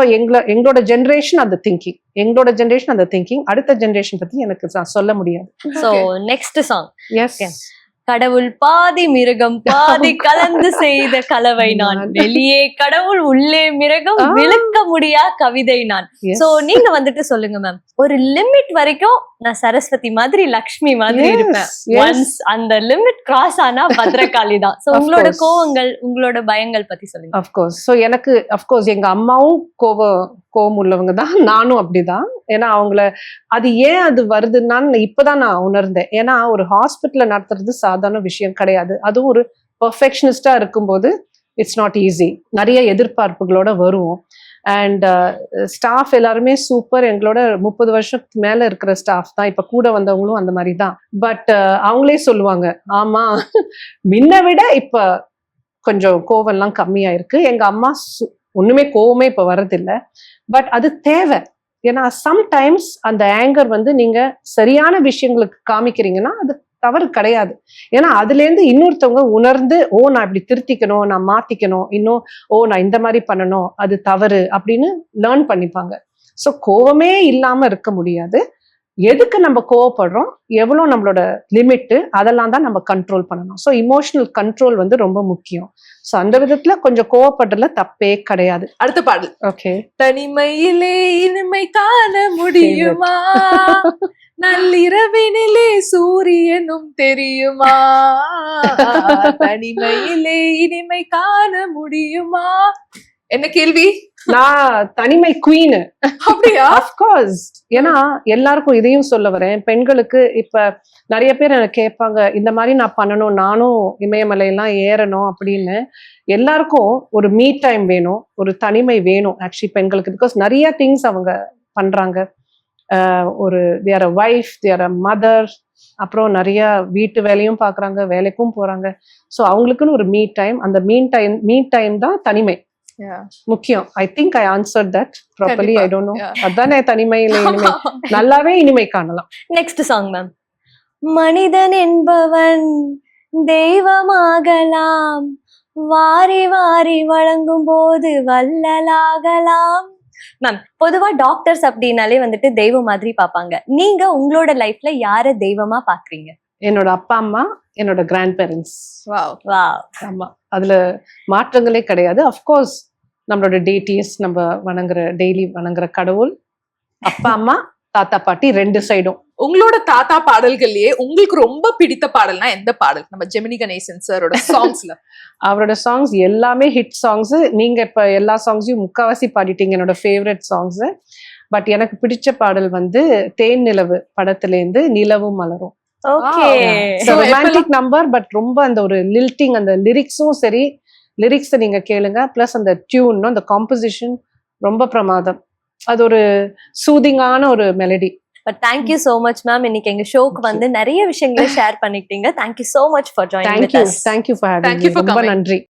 எங்களோட ஜென்ரேஷன் அந்த திங்கிங், அடுத்த ஜென்ரேஷன் பத்தி எனக்கு சொல்ல முடியாது. So next song. எஸ். கடவுள் பாதி மிருகம் பாதி கலந்து செய்த கலவை நான், வெளியே கடவுள் உள்ளே மிருகம், விளக்க முடியா கவிதை நான். சோ நீங்க வந்துட்டு சொல்லுங்க மேம், ஒரு லிமிட் வரைக்கும் நான் சரஸ்வதி மாதிரி லக்ஷ்மி மாதிரி இருப்பேன், ஒன்ஸ் அந்த லிமிட் கிராஸ் ஆனா பத்ரகாளி தான். சோ உங்களோட கோவங்கள், உங்களோட பயங்கள் பத்தி சொல்லுங்க. அஃப்கோர்ஸ். ஸோ எனக்கு அஃப்கோர்ஸ் எங்க அம்மாவும் கோவம் உள்ளவங்க தான், நானும் அப்படிதான். ஏன்னா அது ஏன் அது வருதுன்னா இப்பதான் நான் உணர்ந்தேன். ஏன்னா ஒரு ஹாஸ்பிட்டல்ல நடத்துறது சாதாரண விஷயம் கிடையாது. அதுவும் ஒரு பெர்ஃபெக்ஷனிஸ்டா இருக்கும்போது இட்ஸ் நாட் ஈஸி. நிறைய எதிர்பார்ப்புகளோட வருவோம். அண்ட் ஸ்டாஃப் எல்லாருமே சூப்பர். எங்களோட 30 வருஷத்துக்கு மேல இருக்கிற ஸ்டாஃப் தான். இப்ப கூட வந்தவங்களும் அந்த மாதிரி தான். பட் அவங்களே சொல்லுவாங்க, ஆமா முன்ன விட இப்ப கொஞ்சம் கோவம்லாம் கம்மியாயிருக்கு. எங்க அம்மா ஒண்ணுமே கோவமே இப்ப வர்றதில்லை. பட் அது தேவை. ஏன்னா சம்டைம்ஸ் அந்த ஆங்கர் வந்து நீங்க சரியான விஷயங்களுக்கு காமிக்கிறீங்கன்னா அது தவறு கிடையாது. ஏன்னா அதுல இருந்து இன்னொருத்தவங்க உணர்ந்து, நான் இப்படி திருத்திக்கணும், நான் மாத்திக்கணும், இன்னும் நான் இந்த மாதிரி பண்ணணும், அது தவறு அப்படின்னு லேர்ன் பண்ணிப்பாங்க. ஸோ கோவமே இல்லாம இருக்க முடியாது. எதுக்கு நம்ம கோவப்படுறோம், எவ்வளவு நம்மளோட லிமிட்டு, அதெல்லாம் தான் நம்ம கண்ட்ரோல் பண்ணணும். ஸோ இமோஷனல் கண்ட்ரோல் வந்து ரொம்ப முக்கியம். ஸோ அந்த விதத்துல கொஞ்சம் கோவப்படுறதுல தப்பே கிடையாது. அடுத்த பாடல். ஓகே. தனிமையிலே இனிமை காண முடியுமா, நள்ளிரவினிலே சூரியனும் தெரியுமா, தனிமையிலே இனிமை காண முடியுமா. என்ன கேள்வி? நான் தனிமை குவீன். அப்படியா? அஃப்கோர்ஸ். ஏன்னா எல்லாருக்கும் இதையும் சொல்ல வரேன். பெண்களுக்கு இப்ப நிறைய பேர் எனக்கு கேட்பாங்க, இந்த மாதிரி நான் பண்ணணும், நானும் இமயமலையெல்லாம் ஏறணும் அப்படின்னு. எல்லாருக்கும் ஒரு மீ டைம் வேணும், ஒரு தனிமை வேணும் ஆக்சுவலி பெண்களுக்கு. பிகாஸ் நிறைய திங்ஸ் அவங்க பண்றாங்க. தேர் அ வைஃப், தேர் அ மதர், அப்புறம் நிறைய வீட்டு வேலையும் பாக்குறாங்க, வேலைக்கும் போறாங்க. ஸோ அவங்களுக்குன்னு ஒரு மீ டைம், அந்த மீ டைம் தான் தனிமை முக்கியம். I think I answered that properly. I don't no. அதானே தனிமையில இனிமை, நல்லாவே இனிமை காணலாம். Next song ma'am. மனிதன் என்பவன் தெய்வமாகலாம், வாரி வாரி வழங்கும் போது வள்ளலாகலாம். மேம் பொதுவா டாக்டர்ஸ் அப்படின்னாலே வந்துட்டு தெய்வம் மாதிரி பாப்பாங்க. நீங்க உங்களோட லைஃப்ல யார தெய்வமா பாக்குறீங்க? என்னோட அப்பா அம்மா, என்னோட கிராண்ட் பேரண்ட்ஸ். ஆமா, அதுல மாற்றங்களே கிடையாது. அஃப்கோர்ஸ் நம்மளோட டேட்டிஸ், நம்ம டெய்லி வணங்குற கடவுள், அப்பா அம்மா, தாத்தா பாட்டி, ரெண்டு சைடும். உங்களோட தாத்தா பாடல்கள்லயே உங்களுக்கு ரொம்ப பிடித்த பாடல்னா எந்த பாடல்? நம்ம ஜெமினி கணேசன் சாரோட சாங்ஸ்ல. அவரோட சாங்ஸ் எல்லாமே ஹிட் சாங்ஸ். நீங்க இப்ப எல்லா சாங்ஸையும் முக்காவாசி பாடிட்டீங்க, என்னோட ஃபேவரட் சாங்ஸ். பட் எனக்கு பிடிச்ச பாடல் வந்து தேன் நிலவு படத்திலேருந்து நிலவும் மலரும். ஓகே. ரொமான்டிக் நம்பர், பட் ரொம்ப அந்த ஒரு லில்ட்டிங், அந்த லிரிக்ஸும் சரி, லிரிக்ஸை நீங்க கேளுங்க, பிளஸ் அந்த டியூன், அந்த காம்போசிஷன் ரொம்ப பிரமாதம். அது ஒரு சூதிங்கான ஒரு melody. But thank you so much ma'am, இன்னைக்கு எங்க ஷோக்கு வந்து நிறைய விஷயங்களை ஷேர் பண்ணிக்கிட்டீங்க. Thank you so much for joining with us. Thank you for having me. ரொம்ப நன்றி.